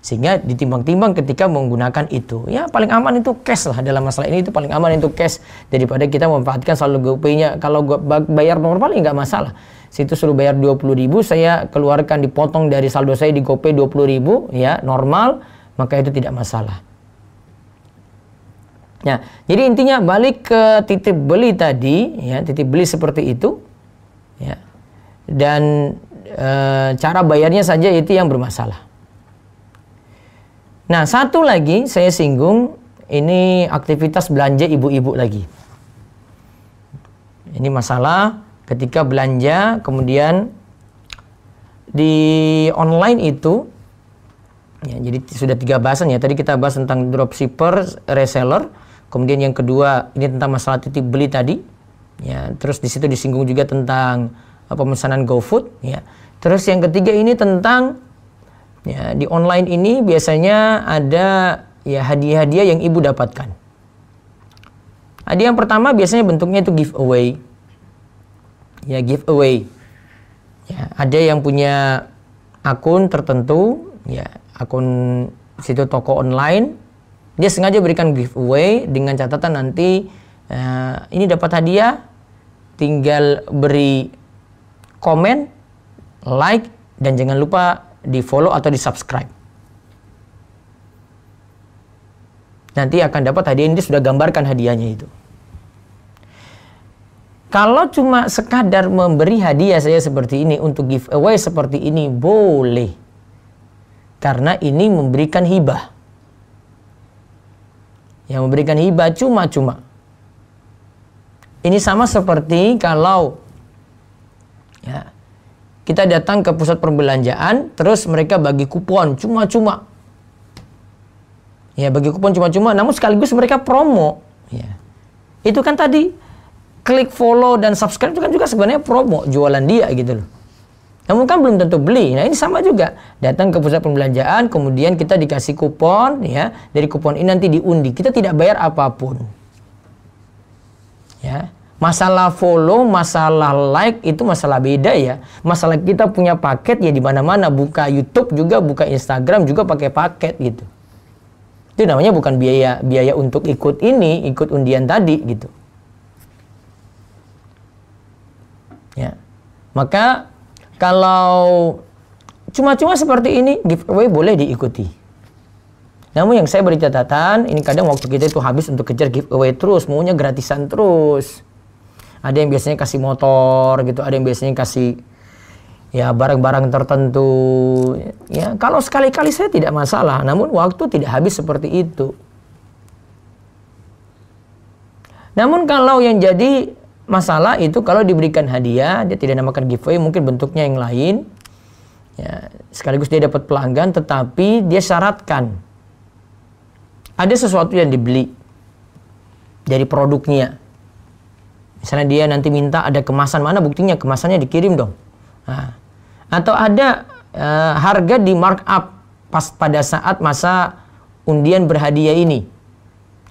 Sehingga ditimbang-timbang ketika menggunakan itu. Ya paling aman itu cash lah dalam masalah ini, itu paling aman itu cash daripada kita memanfaatkan saldo GoPay-nya. Kalau bayar normal ya nggak masalah. Situ suruh bayar 20.000, saya keluarkan dipotong dari saldo saya di GoPay 20.000 ya normal, maka itu tidak masalah. Nah, jadi intinya balik ke titip beli tadi ya, titip beli seperti itu ya. Dan cara bayarnya saja itu yang bermasalah. Nah, satu lagi saya singgung, ini aktivitas belanja ibu-ibu lagi. Ini masalah ketika belanja, kemudian di online itu, ya, jadi sudah 3 bahasan ya. Tadi kita bahas tentang dropshipper, reseller. Kemudian yang kedua, ini tentang masalah titip beli tadi. Ya, terus di situ disinggung juga tentang pemesanan GoFood. Ya. Terus yang ketiga ini tentang ya, di online ini biasanya ada ya hadiah-hadiah yang ibu dapatkan. Hadiah yang pertama biasanya bentuknya itu giveaway. Ya, giveaway. Ya, ada yang punya akun tertentu, ya, akun situ toko online, dia sengaja berikan giveaway dengan catatan nanti ini dapat hadiah, tinggal beri komen, like, dan jangan lupa di follow atau di subscribe. Nanti akan dapat hadiah, ini sudah gambarkan hadiahnya itu. Kalau cuma sekadar memberi hadiah saya seperti ini untuk giveaway seperti ini boleh, karena ini memberikan hibah. Yang memberikan hibah cuma-cuma. Ini sama seperti kalau ya, kita datang ke pusat perbelanjaan, terus mereka bagi kupon cuma-cuma. Ya, bagi kupon cuma-cuma, namun sekaligus mereka promo. Ya. Itu kan tadi, klik follow dan subscribe itu kan juga sebenarnya promo, jualan dia gitu loh. Namun kan belum tentu beli. Nah, ini sama juga. Datang ke pusat perbelanjaan, kemudian kita dikasih kupon, ya. Dari kupon ini nanti diundi. Kita tidak bayar apapun. Ya. Masalah follow, masalah like itu masalah beda ya. Masalah kita punya paket ya di mana-mana, buka YouTube juga, buka Instagram juga pakai paket gitu. Itu namanya bukan biaya untuk ikut undian tadi gitu. Ya. Maka kalau cuma-cuma seperti ini, giveaway boleh diikuti. Namun yang saya beri catatan, ini kadang waktu kita itu habis untuk kejar giveaway terus, maunya gratisan terus. Ada yang biasanya kasih motor gitu, ada yang biasanya kasih ya barang-barang tertentu. Ya, kalau sekali-kali saya tidak masalah, namun waktu tidak habis seperti itu. Namun kalau yang jadi masalah itu kalau diberikan hadiah, dia tidak namakan giveaway, mungkin bentuknya yang lain. Ya, sekaligus dia dapat pelanggan, tetapi dia syaratkan ada sesuatu yang dibeli dari produknya. Misalnya dia nanti minta ada kemasan, mana buktinya kemasannya dikirim dong. Nah, atau ada harga di markup pas pada saat masa undian berhadiah ini.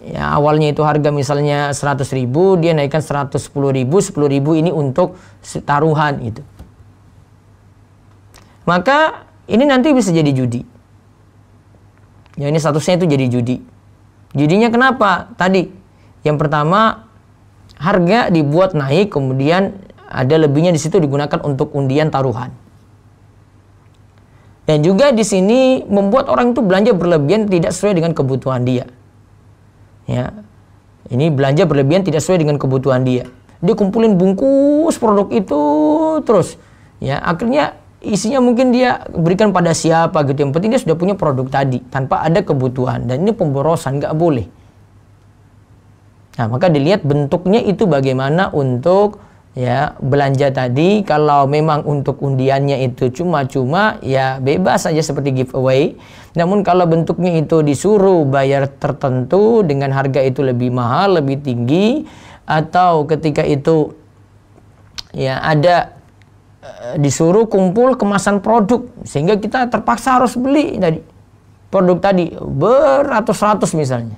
Ya, awalnya itu harga misalnya 100.000, dia naikkan 110.000, 10.000 ini untuk taruhan itu. Maka ini nanti bisa jadi judi. Ya, ini statusnya itu jadi judi. Judinya kenapa? Tadi yang pertama, harga dibuat naik, kemudian ada lebihnya di situ digunakan untuk undian taruhan. Dan juga di sini membuat orang itu belanja berlebihan tidak sesuai dengan kebutuhan dia. Ya, ini belanja berlebihan tidak sesuai dengan kebutuhan dia. Dia kumpulin bungkus produk itu terus. Ya, akhirnya isinya mungkin dia berikan pada siapa gitu. Yang penting dia sudah punya produk tadi tanpa ada kebutuhan. Dan ini pemborosan, nggak boleh. Nah, maka dilihat bentuknya itu bagaimana untuk ya belanja tadi. Kalau memang untuk undiannya itu cuma-cuma, ya bebas saja seperti giveaway. Namun kalau bentuknya itu disuruh bayar tertentu dengan harga itu lebih mahal, lebih tinggi, atau ketika itu ya ada disuruh kumpul kemasan produk sehingga kita terpaksa harus beli tadi produk tadi beratus-ratus misalnya,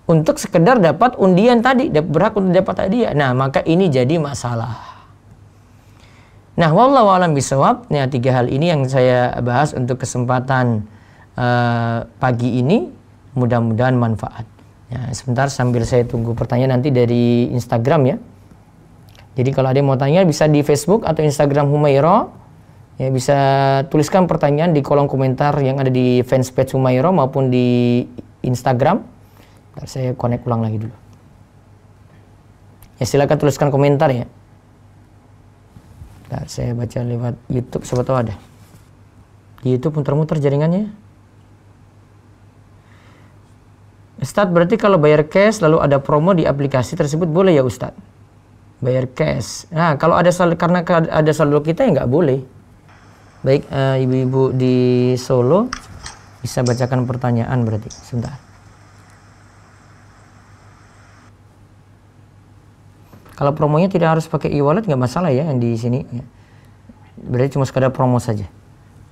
untuk sekedar dapat undian tadi, berhak untuk dapat hadiah. Nah, maka ini jadi masalah. Nah, wallahu a'lam bishawab. Nah, 3 hal ini yang saya bahas untuk kesempatan pagi ini. Mudah-mudahan manfaat. Ya, sebentar sambil saya tunggu pertanyaan nanti dari Instagram ya. Jadi kalau ada yang mau tanya bisa di Facebook atau Instagram Humaira. Ya, bisa tuliskan pertanyaan di kolom komentar yang ada di fanspage Humaira maupun di Instagram. Saya connect ulang lagi dulu. Ya, silakan tuliskan komentar ya. Bentar, saya baca lewat YouTube, siapa tahu ada. Di YouTube muter-muter jaringannya. Ustadz, berarti kalau bayar cash lalu ada promo di aplikasi tersebut boleh ya Ustadz? Bayar cash. Nah, kalau ada saldo, karena ada saldo kita ya nggak boleh. Baik, ibu-ibu di Solo bisa bacakan pertanyaan berarti. Sebentar. Kalau promonya tidak harus pakai e-wallet nggak masalah ya yang di sini. Ya. Berarti cuma sekadar promo saja.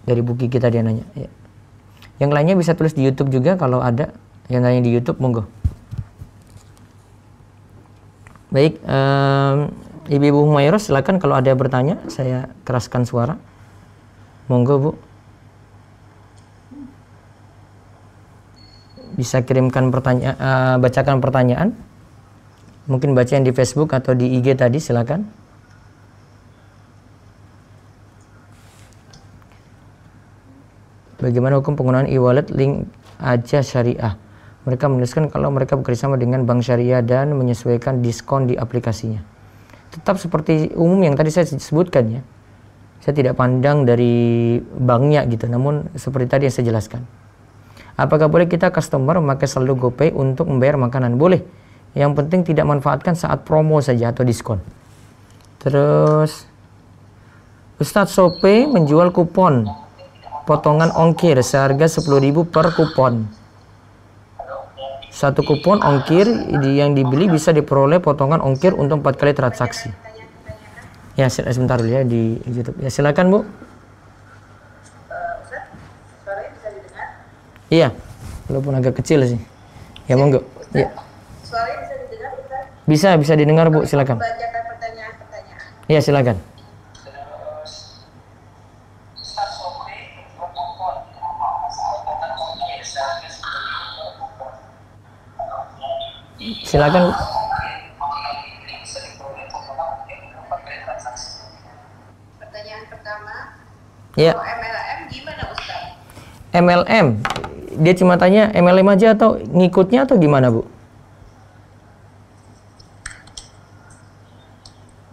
Dari buki kita dia nanya. Ya. Yang lainnya bisa tulis di YouTube juga kalau ada yang nanya di YouTube, monggo. Baik, Ibu-ibu Humaira silakan kalau ada yang bertanya, saya keraskan suara. Monggo Bu. Bisa kirimkan pertanyaan, bacakan pertanyaan. Mungkin baca yang di Facebook atau di IG tadi, silakan. Bagaimana hukum penggunaan e-wallet link aja syariah? Mereka menuliskan kalau mereka bekerjasama dengan bank syariah dan menyesuaikan diskon di aplikasinya. Tetap seperti umum yang tadi saya sebutkan ya. Saya tidak pandang dari banknya gitu, namun seperti tadi yang saya jelaskan. Apakah boleh kita customer memakai saldo GoPay untuk membayar makanan? Boleh. Yang penting tidak manfaatkan saat promo saja atau diskon. Terus Ustadz Sope menjual kupon potongan ongkir seharga 10.000 per kupon. Satu kupon ongkir yang dibeli bisa diperoleh potongan ongkir untuk 4 kali transaksi. Ya, sebentar dulu ya di YouTube. Ya, silakan Bu. Suaranya bisa didengar? Iya, walaupun agak kecil sih. Ya, monggo. Ya. Suaranya bisa didengar, Ustaz? Bisa didengar Bu, silakan. Bacakan pertanyaan-pertanyaan. Ya, silakan. Silakan. Pertanyaan pertama, Ya. kalau MLM gimana Ustaz? MLM, dia cuma tanya MLM aja atau ngikutnya atau gimana Bu?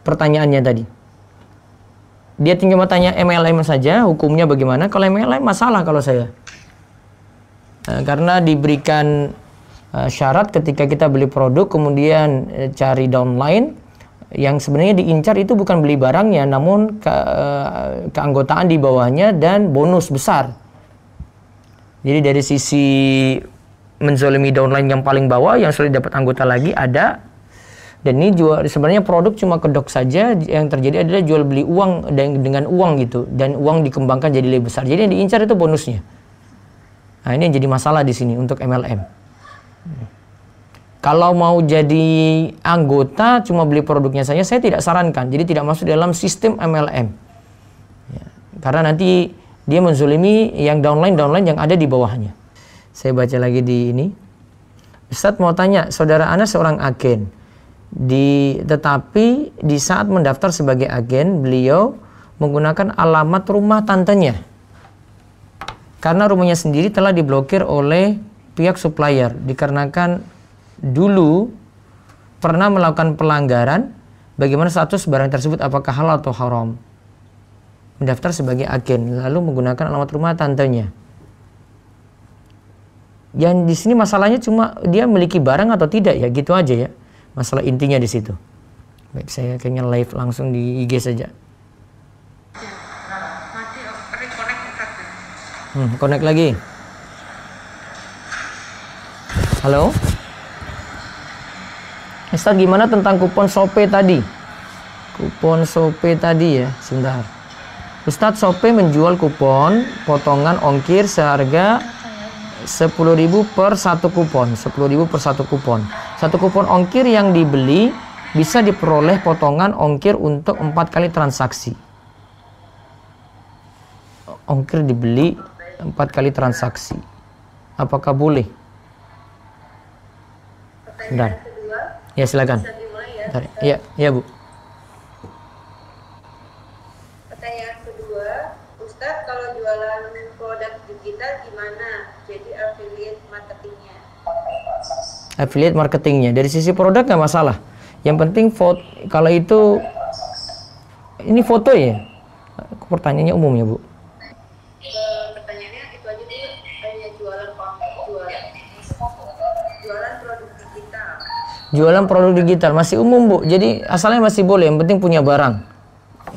Pertanyaannya tadi. Dia cuma tanya MLM saja, hukumnya bagaimana? Kalau MLM masalah kalau saya. Karena diberikan syarat ketika kita beli produk kemudian cari downline, yang sebenarnya diincar itu bukan beli barangnya namun keanggotaan di bawahnya dan bonus besar. Jadi dari sisi menzolimi downline yang paling bawah yang sulit dapat anggota lagi ada, dan ini jual sebenarnya produk cuma kedok saja, yang terjadi adalah jual beli uang dengan uang gitu, dan uang dikembangkan jadi lebih besar. Jadi yang diincar itu bonusnya. Nah, ini yang jadi masalah di sini untuk MLM. Kalau mau jadi anggota cuma beli produknya saja, saya tidak sarankan. Jadi tidak masuk dalam sistem MLM. Ya, karena nanti dia menzulimi yang downline yang ada di bawahnya. Saya baca lagi di ini. Ustadz mau tanya, saudara Ana seorang agen. Tetapi di saat mendaftar sebagai agen, beliau menggunakan alamat rumah tantenya. Karena rumahnya sendiri telah diblokir oleh pihak supplier dikarenakan dulu pernah melakukan pelanggaran. Bagaimana status barang tersebut, apakah halal atau haram? Mendaftar sebagai agen lalu menggunakan alamat rumah tantenya. Yang di sini masalahnya cuma dia memiliki barang atau tidak, ya gitu aja ya. Masalah intinya di situ. Baik, saya kayaknya live langsung di IG saja. Connect lagi. Halo? Ustaz, gimana tentang kupon Shopee tadi? Kupon Shopee tadi ya, sebentar. Ustaz, Shopee menjual kupon potongan ongkir seharga 10.000 per satu kupon. 10.000 per satu kupon. Satu kupon ongkir yang dibeli bisa diperoleh potongan ongkir untuk 4 kali transaksi. Ongkir dibeli 4 kali transaksi. Apakah boleh? Pertanyaan kedua, Ya, silakan. bisa dimulai ya. Bentar. Ya, Bu. Pertanyaan kedua, Ustadz kalau jualan produk digital gimana? Jadi affiliate marketingnya. Affiliate marketingnya dari sisi produk nggak masalah. Yang penting foto. Kalau itu ini foto ya. Pertanyaannya umum ya Bu. Pertanyaannya itu aja dulu. Hanya jualan produk digital. Jualan produk digital masih umum Bu. Jadi asalnya masih boleh. Yang penting punya barang.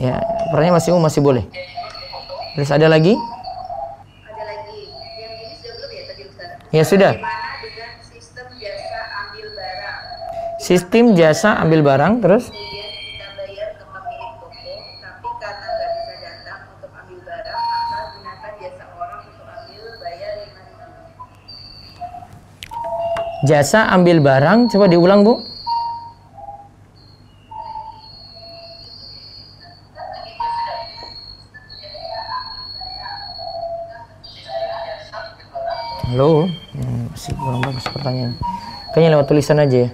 Ya, pertanyaan masih umum, masih boleh. Terus ada lagi? Ada lagi. Yang ini sudah belum ya tadi Ustadz? Ya sudah. Bagaimana dengan sistem jasa ambil barang? Sistem jasa ambil barang terus. Kemudian kita bayar ke pemilik toko, tapi karena nggak bisa datang untuk ambil barang, maka gunakan jasa orang untuk ambil, bayar 5.000. Jasa ambil barang, coba diulang Bu. Halo, masih kurang bagus pertanyaan. Kayaknya lewat tulisan aja ya.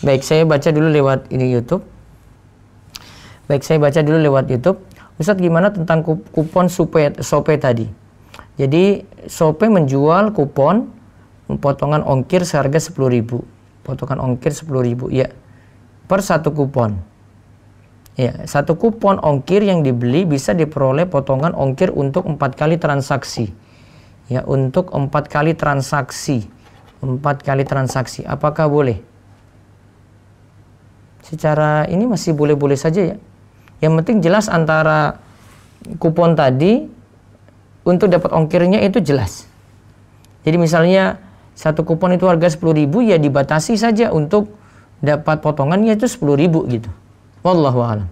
Baik, saya baca dulu lewat ini YouTube. Ustadz, gimana tentang kupon Shopee tadi? Jadi Shopee menjual kupon potongan ongkir seharga 10.000. Potongan ongkir 10.000 ya. Per satu kupon. Ya, satu kupon ongkir yang dibeli bisa diperoleh potongan ongkir untuk 4 kali transaksi. Ya, untuk 4 kali transaksi. 4 kali transaksi. Apakah boleh? Secara ini masih boleh-boleh saja ya. Yang penting jelas antara kupon tadi untuk dapat ongkirnya itu jelas. Jadi misalnya satu kupon itu harga 10.000, ya dibatasi saja untuk dapat potongannya itu 10.000 gitu. Wallahu a'lam.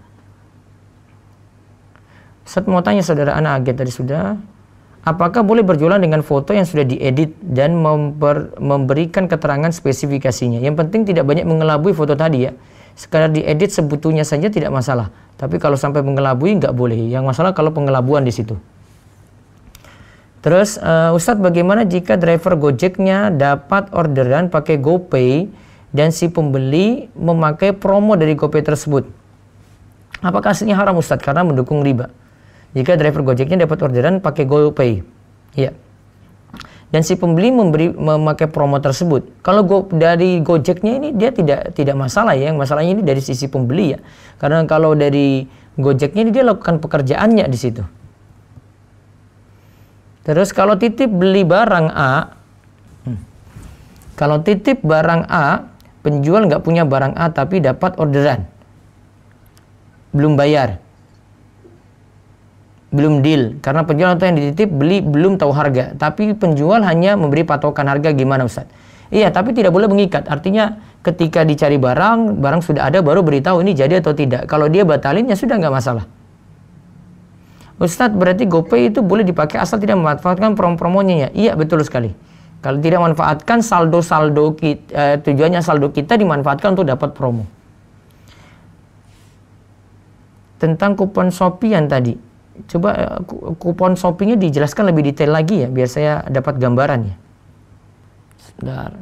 Ustaz mau tanya saudara Ana Aget tadi sudah. Apakah boleh berjualan dengan foto yang sudah diedit dan memberikan keterangan spesifikasinya? Yang penting tidak banyak mengelabui foto tadi ya. Sekadar diedit sebetulnya saja tidak masalah. Tapi kalau sampai mengelabui nggak boleh. Yang masalah kalau pengelabuan di situ. Terus Ustadz, bagaimana jika driver Gojeknya dapat orderan pakai GoPay dan si pembeli memakai promo dari GoPay tersebut? Apakah aslinya haram Ustadz karena mendukung riba? Jika driver Gojeknya dapat orderan pakai GoPay, ya, dan si pembeli memakai promo tersebut, kalau dari Gojeknya ini dia tidak masalah ya, yang masalahnya ini dari sisi pembeli ya, karena kalau dari Gojeknya ini dia lakukan pekerjaannya di situ. Terus kalau titip beli barang A, kalau titip barang A, penjual nggak punya barang A tapi dapat orderan, belum bayar, belum deal, karena penjual atau yang dititip beli belum tahu harga, tapi penjual hanya memberi patokan harga, gimana Ustaz? Iya, tapi tidak boleh mengikat. Artinya ketika dicari barang sudah ada baru beritahu ini jadi atau tidak. Kalau dia batalin ya sudah nggak masalah. Ustaz, berarti GoPay itu boleh dipakai asal tidak memanfaatkan promo-promonya ya? Iya, betul sekali. Kalau tidak manfaatkan saldo-saldo kita, tujuannya saldo kita dimanfaatkan untuk dapat promo. Tentang kupon Shopee yang tadi, coba kupon Shopee-nya dijelaskan lebih detail lagi ya, biar saya dapat gambarannya. Sebentar.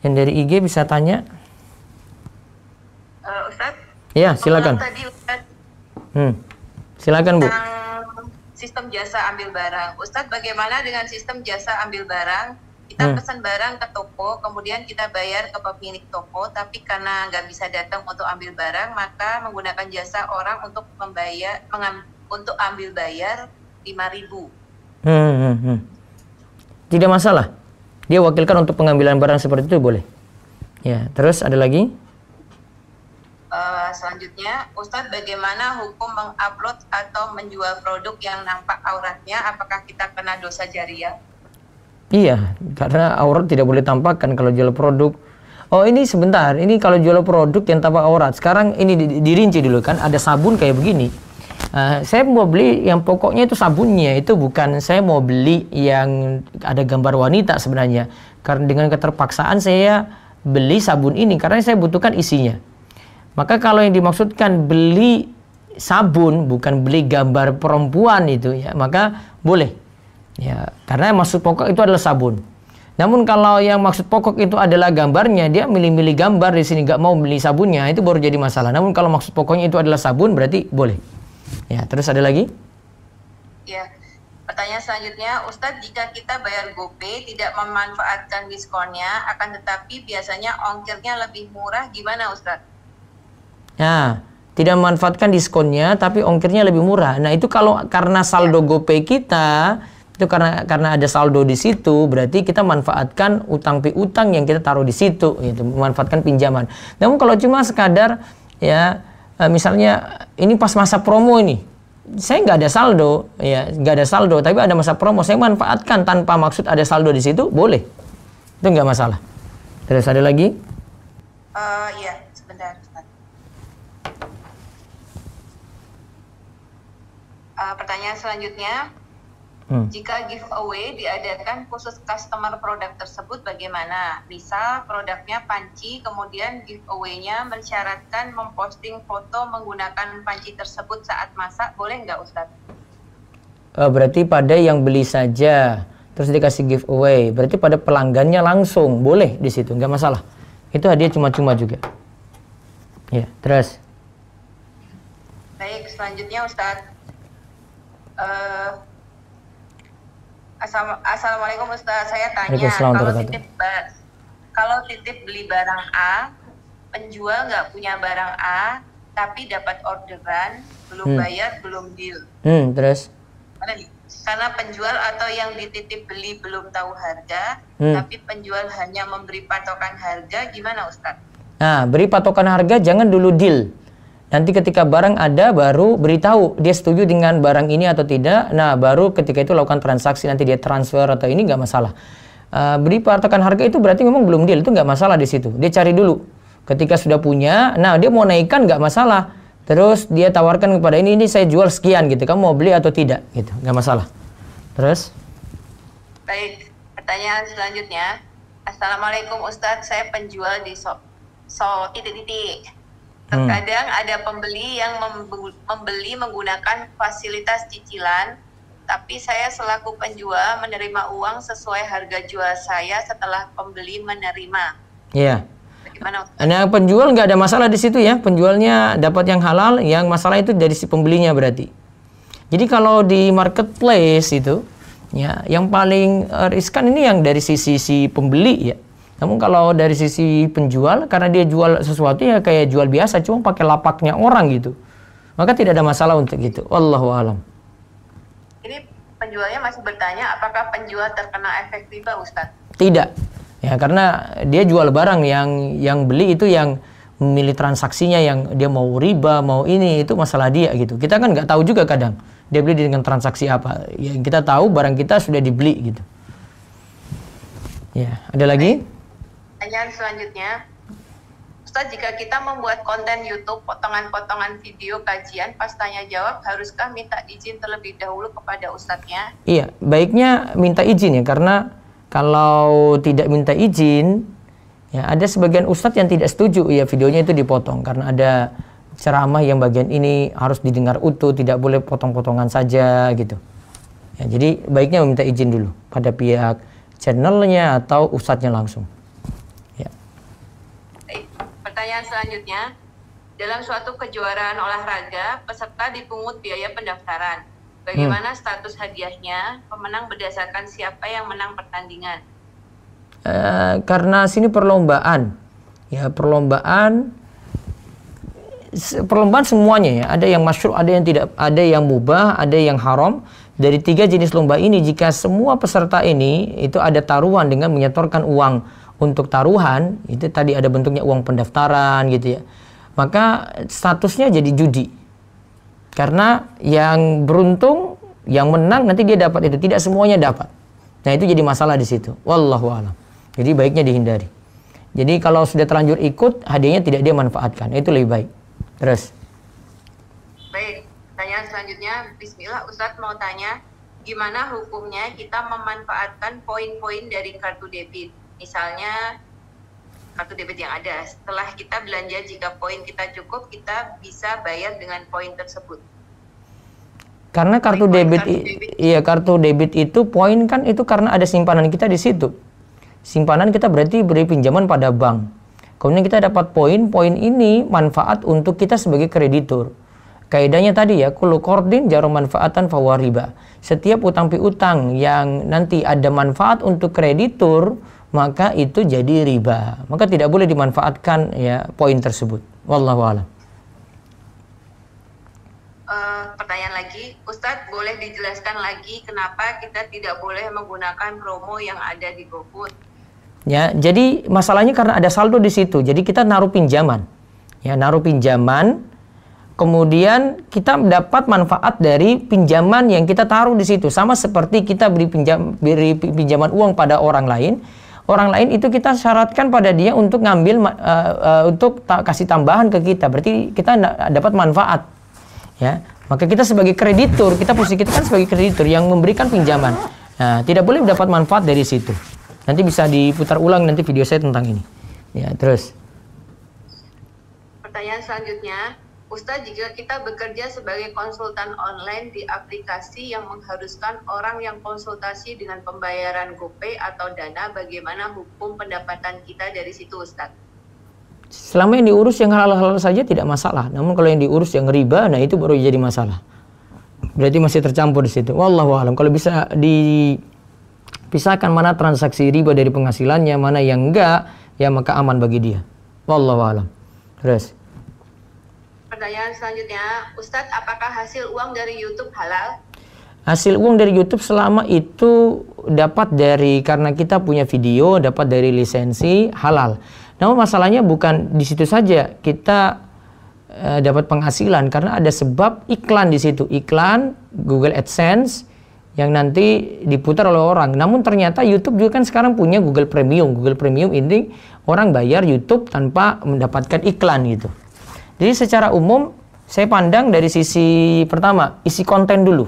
Yang dari IG bisa tanya? Ustadz? Ya, silakan. Tadi Ustadz, silakan Bu. Sistem jasa ambil barang. Ustadz, bagaimana dengan sistem jasa ambil barang? Kita pesan barang ke toko, kemudian kita bayar ke pemilik toko, tapi karena nggak bisa datang untuk ambil barang, maka menggunakan jasa orang untuk untuk ambil bayar 5.000. Tidak masalah. Dia wakilkan untuk pengambilan barang seperti itu boleh. Ya, terus ada lagi? Selanjutnya, Ustadz, bagaimana hukum mengupload atau menjual produk yang nampak auratnya? Apakah kita kena dosa jariah? Iya, karena aurat tidak boleh tampakkan kalau jual produk. Oh ini sebentar, ini kalau jual produk yang tampak aurat. Sekarang ini dirinci dulu kan, ada sabun kayak begini. Saya mau beli yang pokoknya itu sabunnya, itu bukan saya mau beli yang ada gambar wanita sebenarnya. Karena dengan keterpaksaan saya beli sabun ini karena saya butuhkan isinya. Maka kalau yang dimaksudkan beli sabun bukan beli gambar perempuan itu ya, maka boleh. Ya, karena maksud pokok itu adalah sabun. Namun kalau yang maksud pokok itu adalah gambarnya, dia milih-milih gambar di sini, nggak mau beli sabunnya, itu baru jadi masalah. Namun kalau maksud pokoknya itu adalah sabun, berarti boleh. Ya, terus ada lagi? Ya, pertanyaan selanjutnya, Ustadz, jika kita bayar GoPay tidak memanfaatkan diskonnya, akan tetapi biasanya ongkirnya lebih murah, gimana Ustadz? Nah, tidak memanfaatkan diskonnya, tapi ongkirnya lebih murah. Nah, itu kalau karena saldo GoPay kita, itu karena ada saldo di situ, berarti kita manfaatkan utang piutang yang kita taruh di situ, gitu, memanfaatkan pinjaman. Namun kalau cuma sekadar ya misalnya ini pas masa promo ini, saya nggak ada saldo, ya nggak ada saldo, tapi ada masa promo, saya manfaatkan tanpa maksud ada saldo di situ, boleh, itu nggak masalah. Terus ada lagi? Iya, sebentar. Pertanyaan selanjutnya. Jika giveaway diadakan khusus customer produk tersebut bagaimana? Misal produknya panci, kemudian giveaway-nya mensyaratkan memposting foto menggunakan panci tersebut saat masak, boleh nggak Ustadz? Berarti pada yang beli saja, terus dikasih giveaway. Berarti pada pelanggannya langsung, boleh di situ, nggak masalah. Itu hadiah cuma-cuma juga. Ya, terus. Baik, selanjutnya Ustadz. Assalamualaikum Ustaz, saya tanya, kalau titip beli barang A, penjual nggak punya barang A, tapi dapat orderan, belum bayar, belum deal. Terus? Karena penjual atau yang dititip beli belum tahu harga, tapi penjual hanya memberi patokan harga, gimana Ustaz? Nah, beri patokan harga, jangan dulu deal. Nanti ketika barang ada baru beritahu dia setuju dengan barang ini atau tidak. Nah baru ketika itu lakukan transaksi, nanti dia transfer atau ini nggak masalah. Beri patokan harga itu berarti memang belum deal, itu nggak masalah di situ. Dia cari dulu. Ketika sudah punya, nah dia mau naikkan nggak masalah. Terus dia tawarkan kepada ini saya jual sekian gitu. Kamu mau beli atau tidak? Gitu, nggak masalah. Terus? Baik, pertanyaan selanjutnya. Assalamualaikum Ustadz, saya penjual di titik-titik. Terkadang ada pembeli yang membeli menggunakan fasilitas cicilan, tapi saya selaku penjual menerima uang sesuai harga jual saya setelah pembeli menerima. Iya. Bagaimana Ustadz? Nah, penjual nggak ada masalah di situ ya. Penjualnya dapat yang halal, yang masalah itu dari si pembelinya berarti. Jadi kalau di marketplace itu, ya, yang paling riskan ini yang dari sisi pembeli ya. Namun kalau dari sisi penjual, karena dia jual sesuatu ya kayak jual biasa, cuma pakai lapaknya orang gitu, maka tidak ada masalah untuk gitu. Wallahu alam. Ini penjualnya masih bertanya apakah penjual terkena efek riba, Ustadz? Tidak, ya karena dia jual barang yang beli itu yang memilih transaksinya, yang dia mau riba, mau ini, itu masalah dia gitu. Kita kan nggak tahu juga kadang dia beli dengan transaksi apa. Yang kita tahu barang kita sudah dibeli gitu. Ya, ada lagi? Pertanyaan selanjutnya, Ustadz, jika kita membuat konten YouTube potongan-potongan video kajian pas tanya jawab, haruskah minta izin terlebih dahulu kepada Ustadznya? Iya, baiknya minta izin ya, karena kalau tidak minta izin, ya ada sebagian ustadz yang tidak setuju ya videonya itu dipotong karena ada ceramah yang bagian ini harus didengar utuh, tidak boleh potong-potongan saja gitu. Ya, jadi baiknya meminta izin dulu pada pihak channelnya atau ustadznya langsung. Pertanyaan selanjutnya, dalam suatu kejuaraan olahraga, peserta dipungut biaya pendaftaran. Bagaimana status hadiahnya? Pemenang berdasarkan siapa yang menang pertandingan? Karena sini perlombaan, ya perlombaan semuanya ya. Ada yang masyru', ada yang tidak, ada yang mubah, ada yang haram. Dari 3 jenis lomba ini, jika semua peserta ini itu ada taruhan dengan menyetorkan uang. Untuk taruhan, itu tadi ada bentuknya uang pendaftaran gitu ya. Maka statusnya jadi judi. Karena yang beruntung, yang menang nanti dia dapat itu. Tidak semuanya dapat. Nah itu jadi masalah di situ. Wallahu a'lam. Jadi baiknya dihindari. Jadi kalau sudah terlanjur ikut, hadiahnya tidak dia manfaatkan. Itu lebih baik. Terus. Baik, pertanyaan selanjutnya. Bismillah, Ustadz mau tanya, gimana hukumnya kita memanfaatkan poin-poin dari kartu debit? Misalnya kartu debit yang ada, setelah kita belanja, jika poin kita cukup, kita bisa bayar dengan poin tersebut. Karena kartu debit itu poin kan itu karena ada simpanan kita di situ. Simpanan kita berarti beri pinjaman pada bank. Kemudian kita dapat poin ini manfaat untuk kita sebagai kreditur. Kaidahnya tadi ya, kullu qardin jarum manfaatan fahuwa riba. Setiap utang piutang yang nanti ada manfaat untuk kreditur, maka itu jadi riba. Maka tidak boleh dimanfaatkan ya poin tersebut. Wallahu a'lam. Pertanyaan lagi, Ustadz boleh dijelaskan lagi kenapa kita tidak boleh menggunakan promo yang ada di GoFood? Ya, jadi masalahnya karena ada saldo di situ. Jadi kita naruh pinjaman. Ya, naruh pinjaman, kemudian kita dapat manfaat dari pinjaman yang kita taruh di situ. Sama seperti kita beri pinjaman uang pada orang lain. Orang lain itu kita syaratkan pada dia untuk ngambil untuk kasih tambahan ke kita. Berarti kita dapat manfaat. Ya, maka kita sebagai kreditur, kita posisi kita kan sebagai kreditur yang memberikan pinjaman. Nah, tidak boleh mendapat manfaat dari situ. Nanti bisa diputar ulang nanti video saya tentang ini. Ya, terus. Pertanyaan selanjutnya, Ustadz, jika kita bekerja sebagai konsultan online di aplikasi yang mengharuskan orang yang konsultasi dengan pembayaran GoPay atau Dana, bagaimana hukum pendapatan kita dari situ, Ustadz? Selama yang diurus yang halal-halal saja tidak masalah. Namun kalau yang diurus yang riba, nah itu baru jadi masalah. Berarti masih tercampur di situ. Wallahu a'lam. Kalau bisa dipisahkan mana transaksi riba dari penghasilannya, mana yang enggak, ya maka aman bagi dia. Wallahu a'lam. Terus. Pertanyaan selanjutnya, Ustadz, apakah hasil uang dari YouTube halal? Hasil uang dari YouTube selama itu dapat dari, karena kita punya video, dapat dari lisensi, halal. Namun masalahnya bukan di situ saja kita dapat penghasilan, karena ada sebab iklan di situ, iklan Google AdSense yang nanti diputar oleh orang. Namun ternyata YouTube juga kan sekarang punya Google Premium. Google Premium ini orang bayar YouTube tanpa mendapatkan iklan gitu. Jadi secara umum saya pandang dari sisi pertama, isi konten dulu.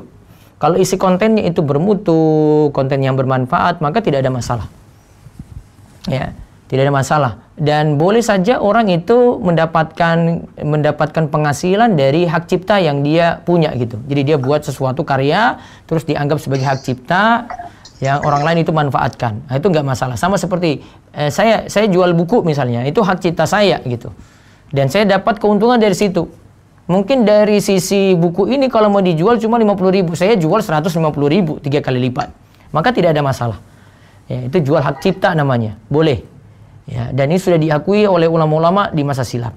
Kalau isi kontennya itu bermutu, konten yang bermanfaat, maka tidak ada masalah. Ya, tidak ada masalah. Dan boleh saja orang itu mendapatkan penghasilan dari hak cipta yang dia punya gitu. Jadi dia buat sesuatu karya, terus dianggap sebagai hak cipta, yang orang lain itu manfaatkan. Nah, itu nggak masalah. Sama seperti saya jual buku misalnya, itu hak cipta saya gitu. Dan saya dapat keuntungan dari situ. Mungkin dari sisi buku ini kalau mau dijual cuma 50.000, saya jual 150.000, 3 kali lipat. Maka tidak ada masalah. Ya, itu jual hak cipta namanya, boleh. Ya, dan ini sudah diakui oleh ulama-ulama di masa silam.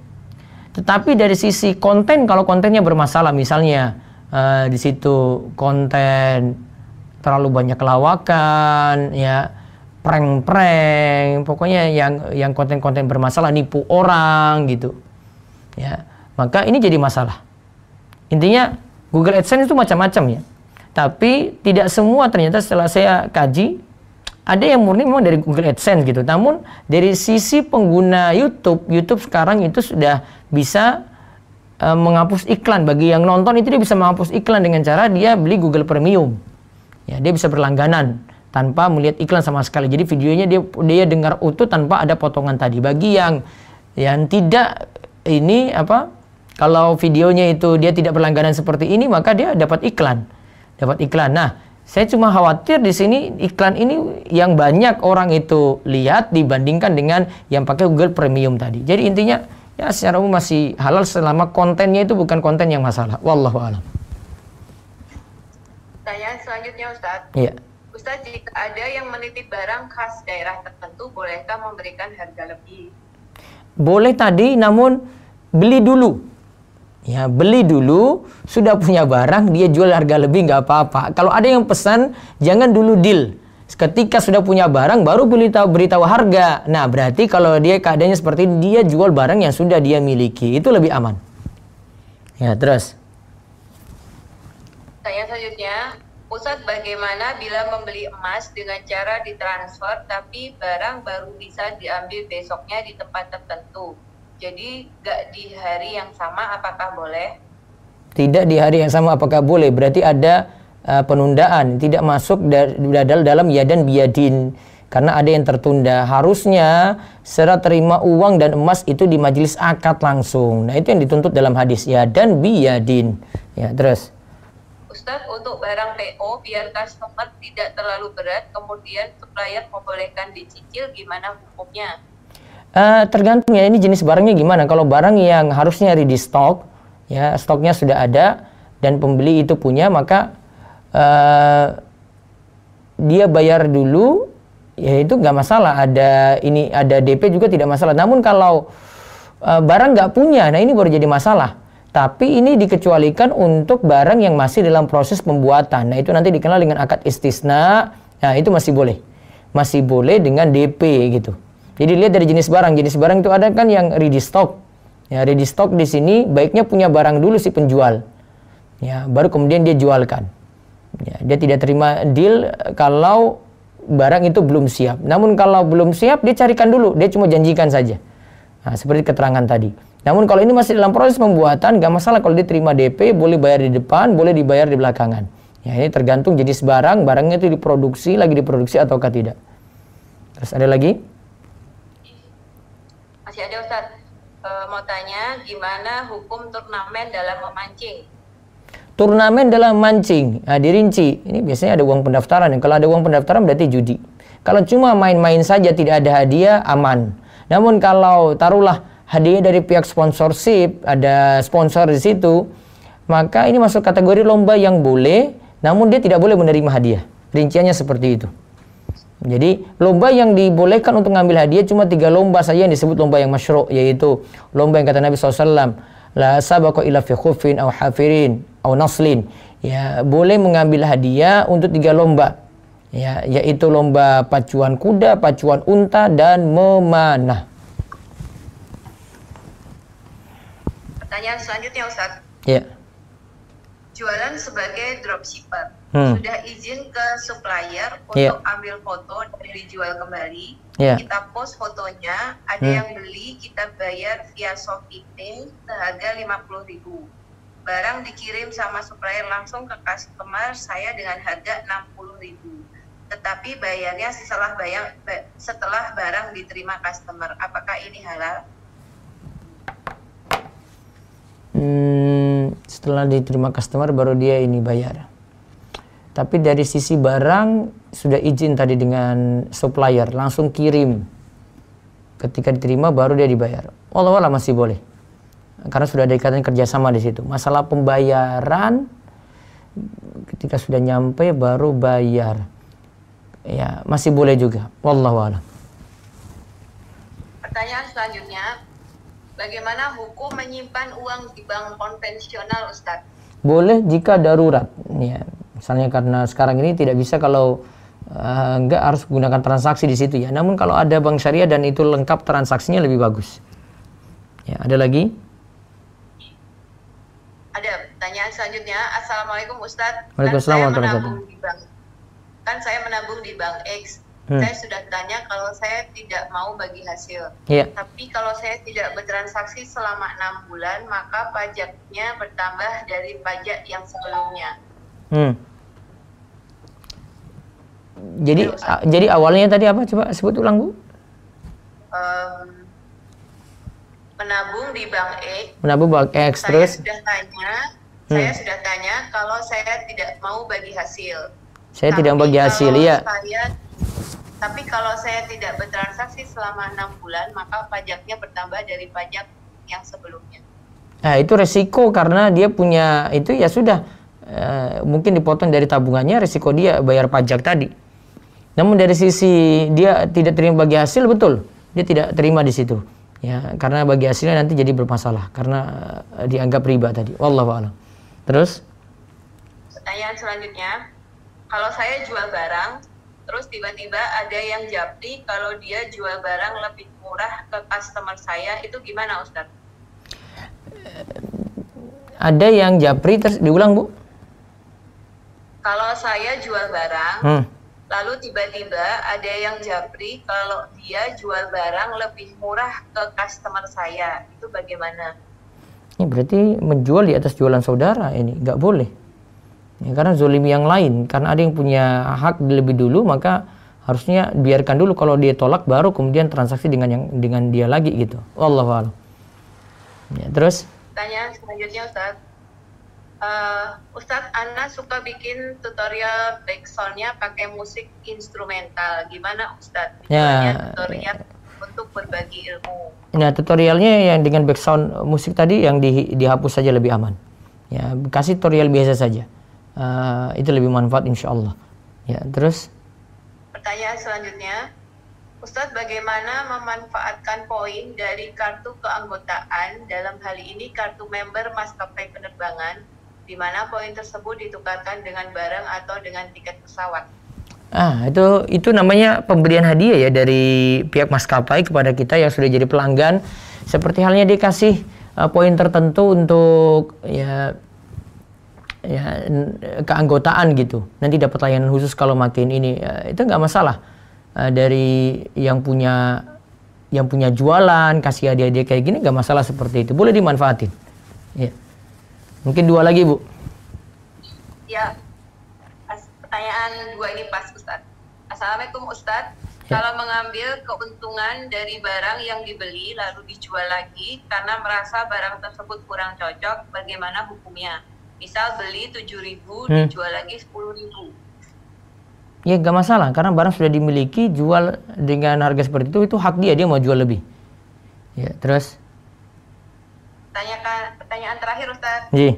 Tetapi dari sisi konten, kalau kontennya bermasalah, misalnya di situ konten terlalu banyak lawakan, ya, prank-prank, pokoknya yang konten-konten bermasalah, nipu orang gitu. Ya, maka ini jadi masalah. Intinya Google AdSense itu macam-macam ya. Tapi tidak semua ternyata setelah saya kaji, ada yang murni memang dari Google AdSense gitu. Namun dari sisi pengguna YouTube sekarang itu sudah bisa menghapus iklan. Bagi yang nonton itu dia bisa menghapus iklan dengan cara dia beli Google Premium. Ya, dia bisa berlangganan tanpa melihat iklan sama sekali. Jadi videonya dia dengar utuh tanpa ada potongan tadi. Bagi yang tidak ini kalau videonya itu dia tidak berlangganan seperti ini, maka dia dapat iklan. Nah, saya cuma khawatir di sini iklan ini yang banyak orang itu lihat dibandingkan dengan yang pakai Google Premium tadi. Jadi intinya ya secara umum masih halal selama kontennya itu bukan konten yang masalah. Wallahu a'lam. Pertanyaan selanjutnya Ustadz. Iya. Ustadz, jika ada yang menitip barang khas daerah tertentu, bolehkah memberikan harga lebih? Boleh tadi, namun beli dulu. Ya, beli dulu, sudah punya barang, dia jual harga lebih nggak apa-apa. Kalau ada yang pesan, jangan dulu deal. Ketika sudah punya barang, baru beritahu harga. Nah, berarti kalau dia keadaannya seperti ini, dia jual barang yang sudah dia miliki. Itu lebih aman. Ya, terus. Tanya selanjutnya, Ustadz, bagaimana bila membeli emas dengan cara ditransfer, tapi barang baru bisa diambil besoknya di tempat tertentu? Jadi nggak di hari yang sama, apakah boleh? Tidak di hari yang sama, apakah boleh? Berarti ada penundaan, tidak masuk dalam yadan biyadin, karena ada yang tertunda. Harusnya serah terima uang dan emas itu di majelis akad langsung. Nah, itu yang dituntut dalam hadis yadan biyadin. Ya, terus. Ustadz, untuk barang PO biar customer tidak terlalu berat, kemudian supplier membolehkan dicicil, gimana hukumnya? Tergantung ya, ini jenis barangnya gimana. Kalau barang yang harusnya ready stock, ya stoknya sudah ada dan pembeli itu punya, maka dia bayar dulu, ya itu nggak masalah. Ada DP juga tidak masalah. Namun kalau barang nggak punya, nah ini baru jadi masalah. Tapi ini dikecualikan untuk barang yang masih dalam proses pembuatan. Nah, itu nanti dikenal dengan akad istisna. Nah, itu masih boleh. Masih boleh dengan DP gitu. Jadi lihat dari jenis barang. Jenis barang itu ada kan yang ready stock. Ya, ready stock di sini baiknya punya barang dulu si penjual. Ya, baru kemudian dia jualkan. Ya, dia tidak terima deal kalau barang itu belum siap. Namun kalau belum siap, dia carikan dulu. Dia cuma janjikan saja. Nah, seperti keterangan tadi. Namun kalau ini masih dalam proses pembuatan, nggak masalah kalau diterima DP, boleh bayar di depan, boleh dibayar di belakangan. Ya, ini tergantung jenis barang, barangnya itu lagi diproduksi ataukah tidak. Terus ada lagi? Masih ada Ustadz, mau tanya gimana hukum turnamen dalam memancing? Turnamen dalam mancing, nah, dirinci. Ini biasanya ada uang pendaftaran. Kalau ada uang pendaftaran berarti judi. Kalau cuma main-main saja tidak ada hadiah, aman. Namun kalau taruhlah hadiah dari pihak sponsorship, ada sponsor di situ, maka ini masuk kategori lomba yang boleh, namun dia tidak boleh menerima hadiah. Rinciannya seperti itu. Jadi lomba yang dibolehkan untuk ngambil hadiah cuma 3 lomba saja yang disebut lomba yang masyru', yaitu lomba yang kata Nabi SAW, la sabaqa ila fi khufin aw hafirin aw naslin. Ya, boleh mengambil hadiah untuk 3 lomba. Ya, yaitu lomba pacuan kuda, pacuan unta, dan memanah. Pertanyaan selanjutnya Ustadz. Ya. Jualan sebagai dropshipper. Sudah izin ke supplier untuk ambil foto dan dijual kembali. Kita post fotonya, ada yang beli, kita bayar via Shopee Pay seharga 50.000. barang dikirim sama supplier langsung ke customer saya dengan harga 60.000. Tetapi bayarnya setelah barang diterima customer. Apakah ini halal? Setelah diterima customer baru dia ini bayar. Tapi dari sisi barang sudah izin tadi dengan supplier, langsung kirim. Ketika diterima baru dia dibayar. Wallah masih boleh. Karena sudah ada ikatan kerjasama di situ. Masalah pembayaran ketika sudah nyampe baru bayar. Ya, masih boleh juga. Wallahu a'lam. Pertanyaan selanjutnya, bagaimana hukum menyimpan uang di bank konvensional, Ustadz? Boleh jika darurat. Ya, misalnya karena sekarang ini tidak bisa kalau enggak harus gunakan transaksi di situ ya. Namun kalau ada bank syariah dan itu lengkap transaksinya lebih bagus. Ya, ada lagi? Ada pertanyaan selanjutnya. Assalamualaikum Ustadz. Waalaikumsalam Kan saya menabung di bank X. Saya sudah tanya kalau saya tidak mau bagi hasil. Yeah. Tapi kalau saya tidak bertransaksi selama 6 bulan, maka pajaknya bertambah dari pajak yang sebelumnya. Jadi awalnya tadi apa? Coba sebut ulang, Bu. Menabung di bank X. Menabung bank X terus. Saya sudah tanya kalau saya tidak mau bagi hasil. Saya tidak bagi hasil, iya. Tapi kalau saya tidak bertransaksi selama 6 bulan, maka pajaknya bertambah dari pajak yang sebelumnya. Nah, itu resiko karena dia punya itu ya sudah mungkin dipotong dari tabungannya, resiko dia bayar pajak tadi. Namun dari sisi dia tidak terima bagi hasil, betul, dia tidak terima di situ. Ya, karena bagi hasilnya nanti jadi bermasalah karena dianggap riba tadi. Wallahu a'lam. Terus? Pertanyaan selanjutnya. Kalau saya jual barang, terus tiba-tiba ada yang japri kalau dia jual barang lebih murah ke customer saya, itu gimana Ustadz? Ada yang japri, terus diulang Bu? Kalau saya jual barang, lalu tiba-tiba ada yang japri kalau dia jual barang lebih murah ke customer saya, itu bagaimana? Ini berarti menjual di atas jualan saudara, ini nggak boleh. Ya, karena zolimi yang lain, karena ada yang punya hak lebih dulu, maka harusnya biarkan dulu, kalau dia tolak baru kemudian transaksi dengan dia lagi gitu. Wallahu a'lam. Ya, terus? Pertanyaan selanjutnya Ustadz. Ustadz, Ana suka bikin tutorial backsoundnya pakai musik instrumental. Gimana Ustadz? Tutorial untuk berbagi ilmu. Nah, tutorialnya yang dengan backsound musik tadi yang dihapus saja lebih aman. Ya, kasih tutorial biasa saja. Itu lebih manfaat insya Allah. Ya, terus? Pertanyaan selanjutnya, Ustadz, bagaimana memanfaatkan poin dari kartu keanggotaan, dalam hal ini kartu member maskapai penerbangan, di mana poin tersebut ditukarkan dengan barang atau dengan tiket pesawat? Itu namanya pemberian hadiah ya dari pihak maskapai kepada kita yang sudah jadi pelanggan. Seperti halnya dia kasih poin tertentu untuk ya keanggotaan gitu. Nanti dapat layanan khusus kalau makin ini. Itu nggak masalah. Dari yang punya jualan kasih hadiah kayak gini nggak masalah seperti itu. Boleh dimanfaatin. Ya. Mungkin 2 lagi Bu. Ya. Pertanyaan 2 ini pas Ustadz. Assalamualaikum Ustadz. Ya. Kalau mengambil keuntungan dari barang yang dibeli lalu dijual lagi karena merasa barang tersebut kurang cocok, bagaimana hukumnya? Misal beli 7.000, dijual lagi 10.000. Ya gak masalah, karena barang sudah dimiliki, jual dengan harga seperti itu hak dia mau jual lebih. Ya, terus? Pertanyaan terakhir Ustaz. Iya.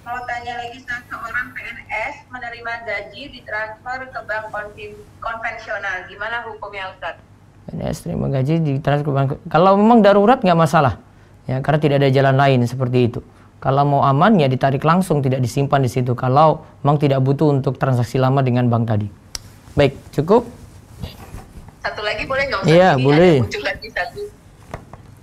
Mau tanya lagi, seorang PNS menerima gaji ditransfer ke bank konvensional, gimana hukumnya Ustaz? PNS terima gaji ditransfer ke bank. Kalau memang darurat nggak masalah, ya karena tidak ada jalan lain seperti itu. Kalau mau aman ya ditarik langsung, tidak disimpan di situ. Kalau memang tidak butuh untuk transaksi lama dengan bank tadi. Baik, cukup? Satu lagi boleh nggak Ustaz? Iya, boleh.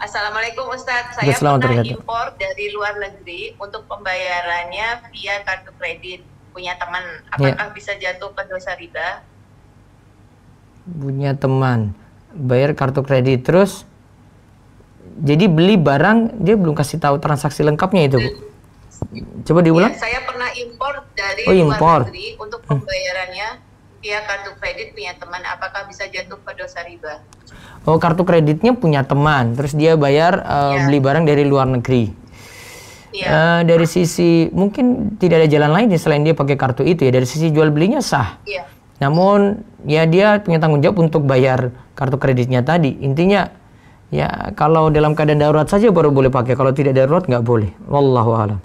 Assalamualaikum Ustaz, saya pernah impor dari luar negeri untuk pembayarannya via kartu kredit. Punya teman, apakah bisa jatuh ke dosa riba? Punya teman, bayar kartu kredit, terus jadi beli barang dia belum kasih tahu transaksi lengkapnya itu Bu? Coba diulang. Ya, saya pernah impor dari Impor. luar negeri untuk pembayarannya via kartu kredit punya teman. Apakah bisa jatuh ke dosa riba? Oh, kartu kreditnya punya teman, terus dia bayar beli barang dari luar negeri. Dari sisi mungkin tidak ada jalan lain selain dia pakai kartu itu ya. Dari sisi jual belinya sah. Namun ya dia punya tanggung jawab untuk bayar kartu kreditnya tadi. Intinya ya kalau dalam keadaan darurat saja baru boleh pakai. Kalau tidak darurat nggak boleh. Wallahu a'lam.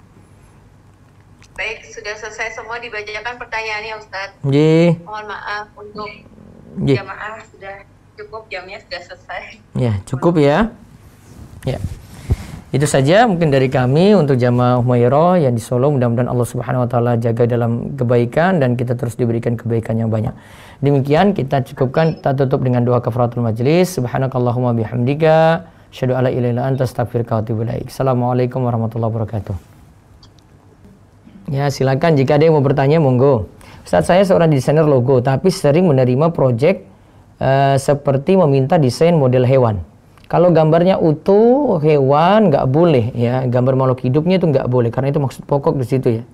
Baik, sudah selesai semua dibacakan pertanyaannya Ustadz. Mohon maaf untuk jamaah sudah cukup, jamnya sudah selesai. Ya, cukup ya. Ya. Itu saja mungkin dari kami untuk jamaah Humairah yang di Solo. Mudah-mudahan Allah Subhanahu wa taala jaga dalam kebaikan dan kita terus diberikan kebaikan yang banyak. Demikian kita cukupkan, kita tutup dengan doa kafaratul majlis. Subhanakallahumma bihamdika asyhadu an la ilaha illa anta astaghfiruka wa atubu ilaik. Assalamualaikum warahmatullahi wabarakatuh. Ya, silakan jika ada yang mau bertanya monggo. Ustaz, saya seorang desainer logo tapi sering menerima proyek seperti meminta desain model hewan. Kalau gambarnya utuh hewan nggak boleh ya, gambar makhluk hidupnya itu nggak boleh karena itu maksud pokok di situ ya.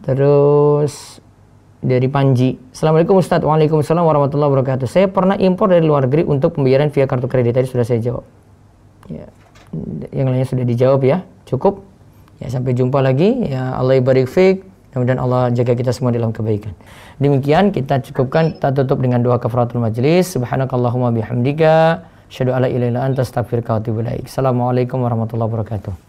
Terus dari Panji, Assalamualaikum Ustaz. Waalaikumsalam warahmatullahi wabarakatuh. Saya pernah impor dari luar negeri untuk pembayaran via kartu kredit, tadi sudah saya jawab. Ya, yang lainnya sudah dijawab ya, cukup. Ya, sampai jumpa lagi. Ya, Allah barik fiik. Mudah-mudahan Allah jaga kita semua dalam kebaikan. Demikian kita cukupkan, kita tutup dengan doa kafaratul majlis. Subhanakallahumma bihamdika asyhadu an la ilaha illa anta astaghfiruka wa atubu ilaik. Assalamualaikum warahmatullahi wabarakatuh.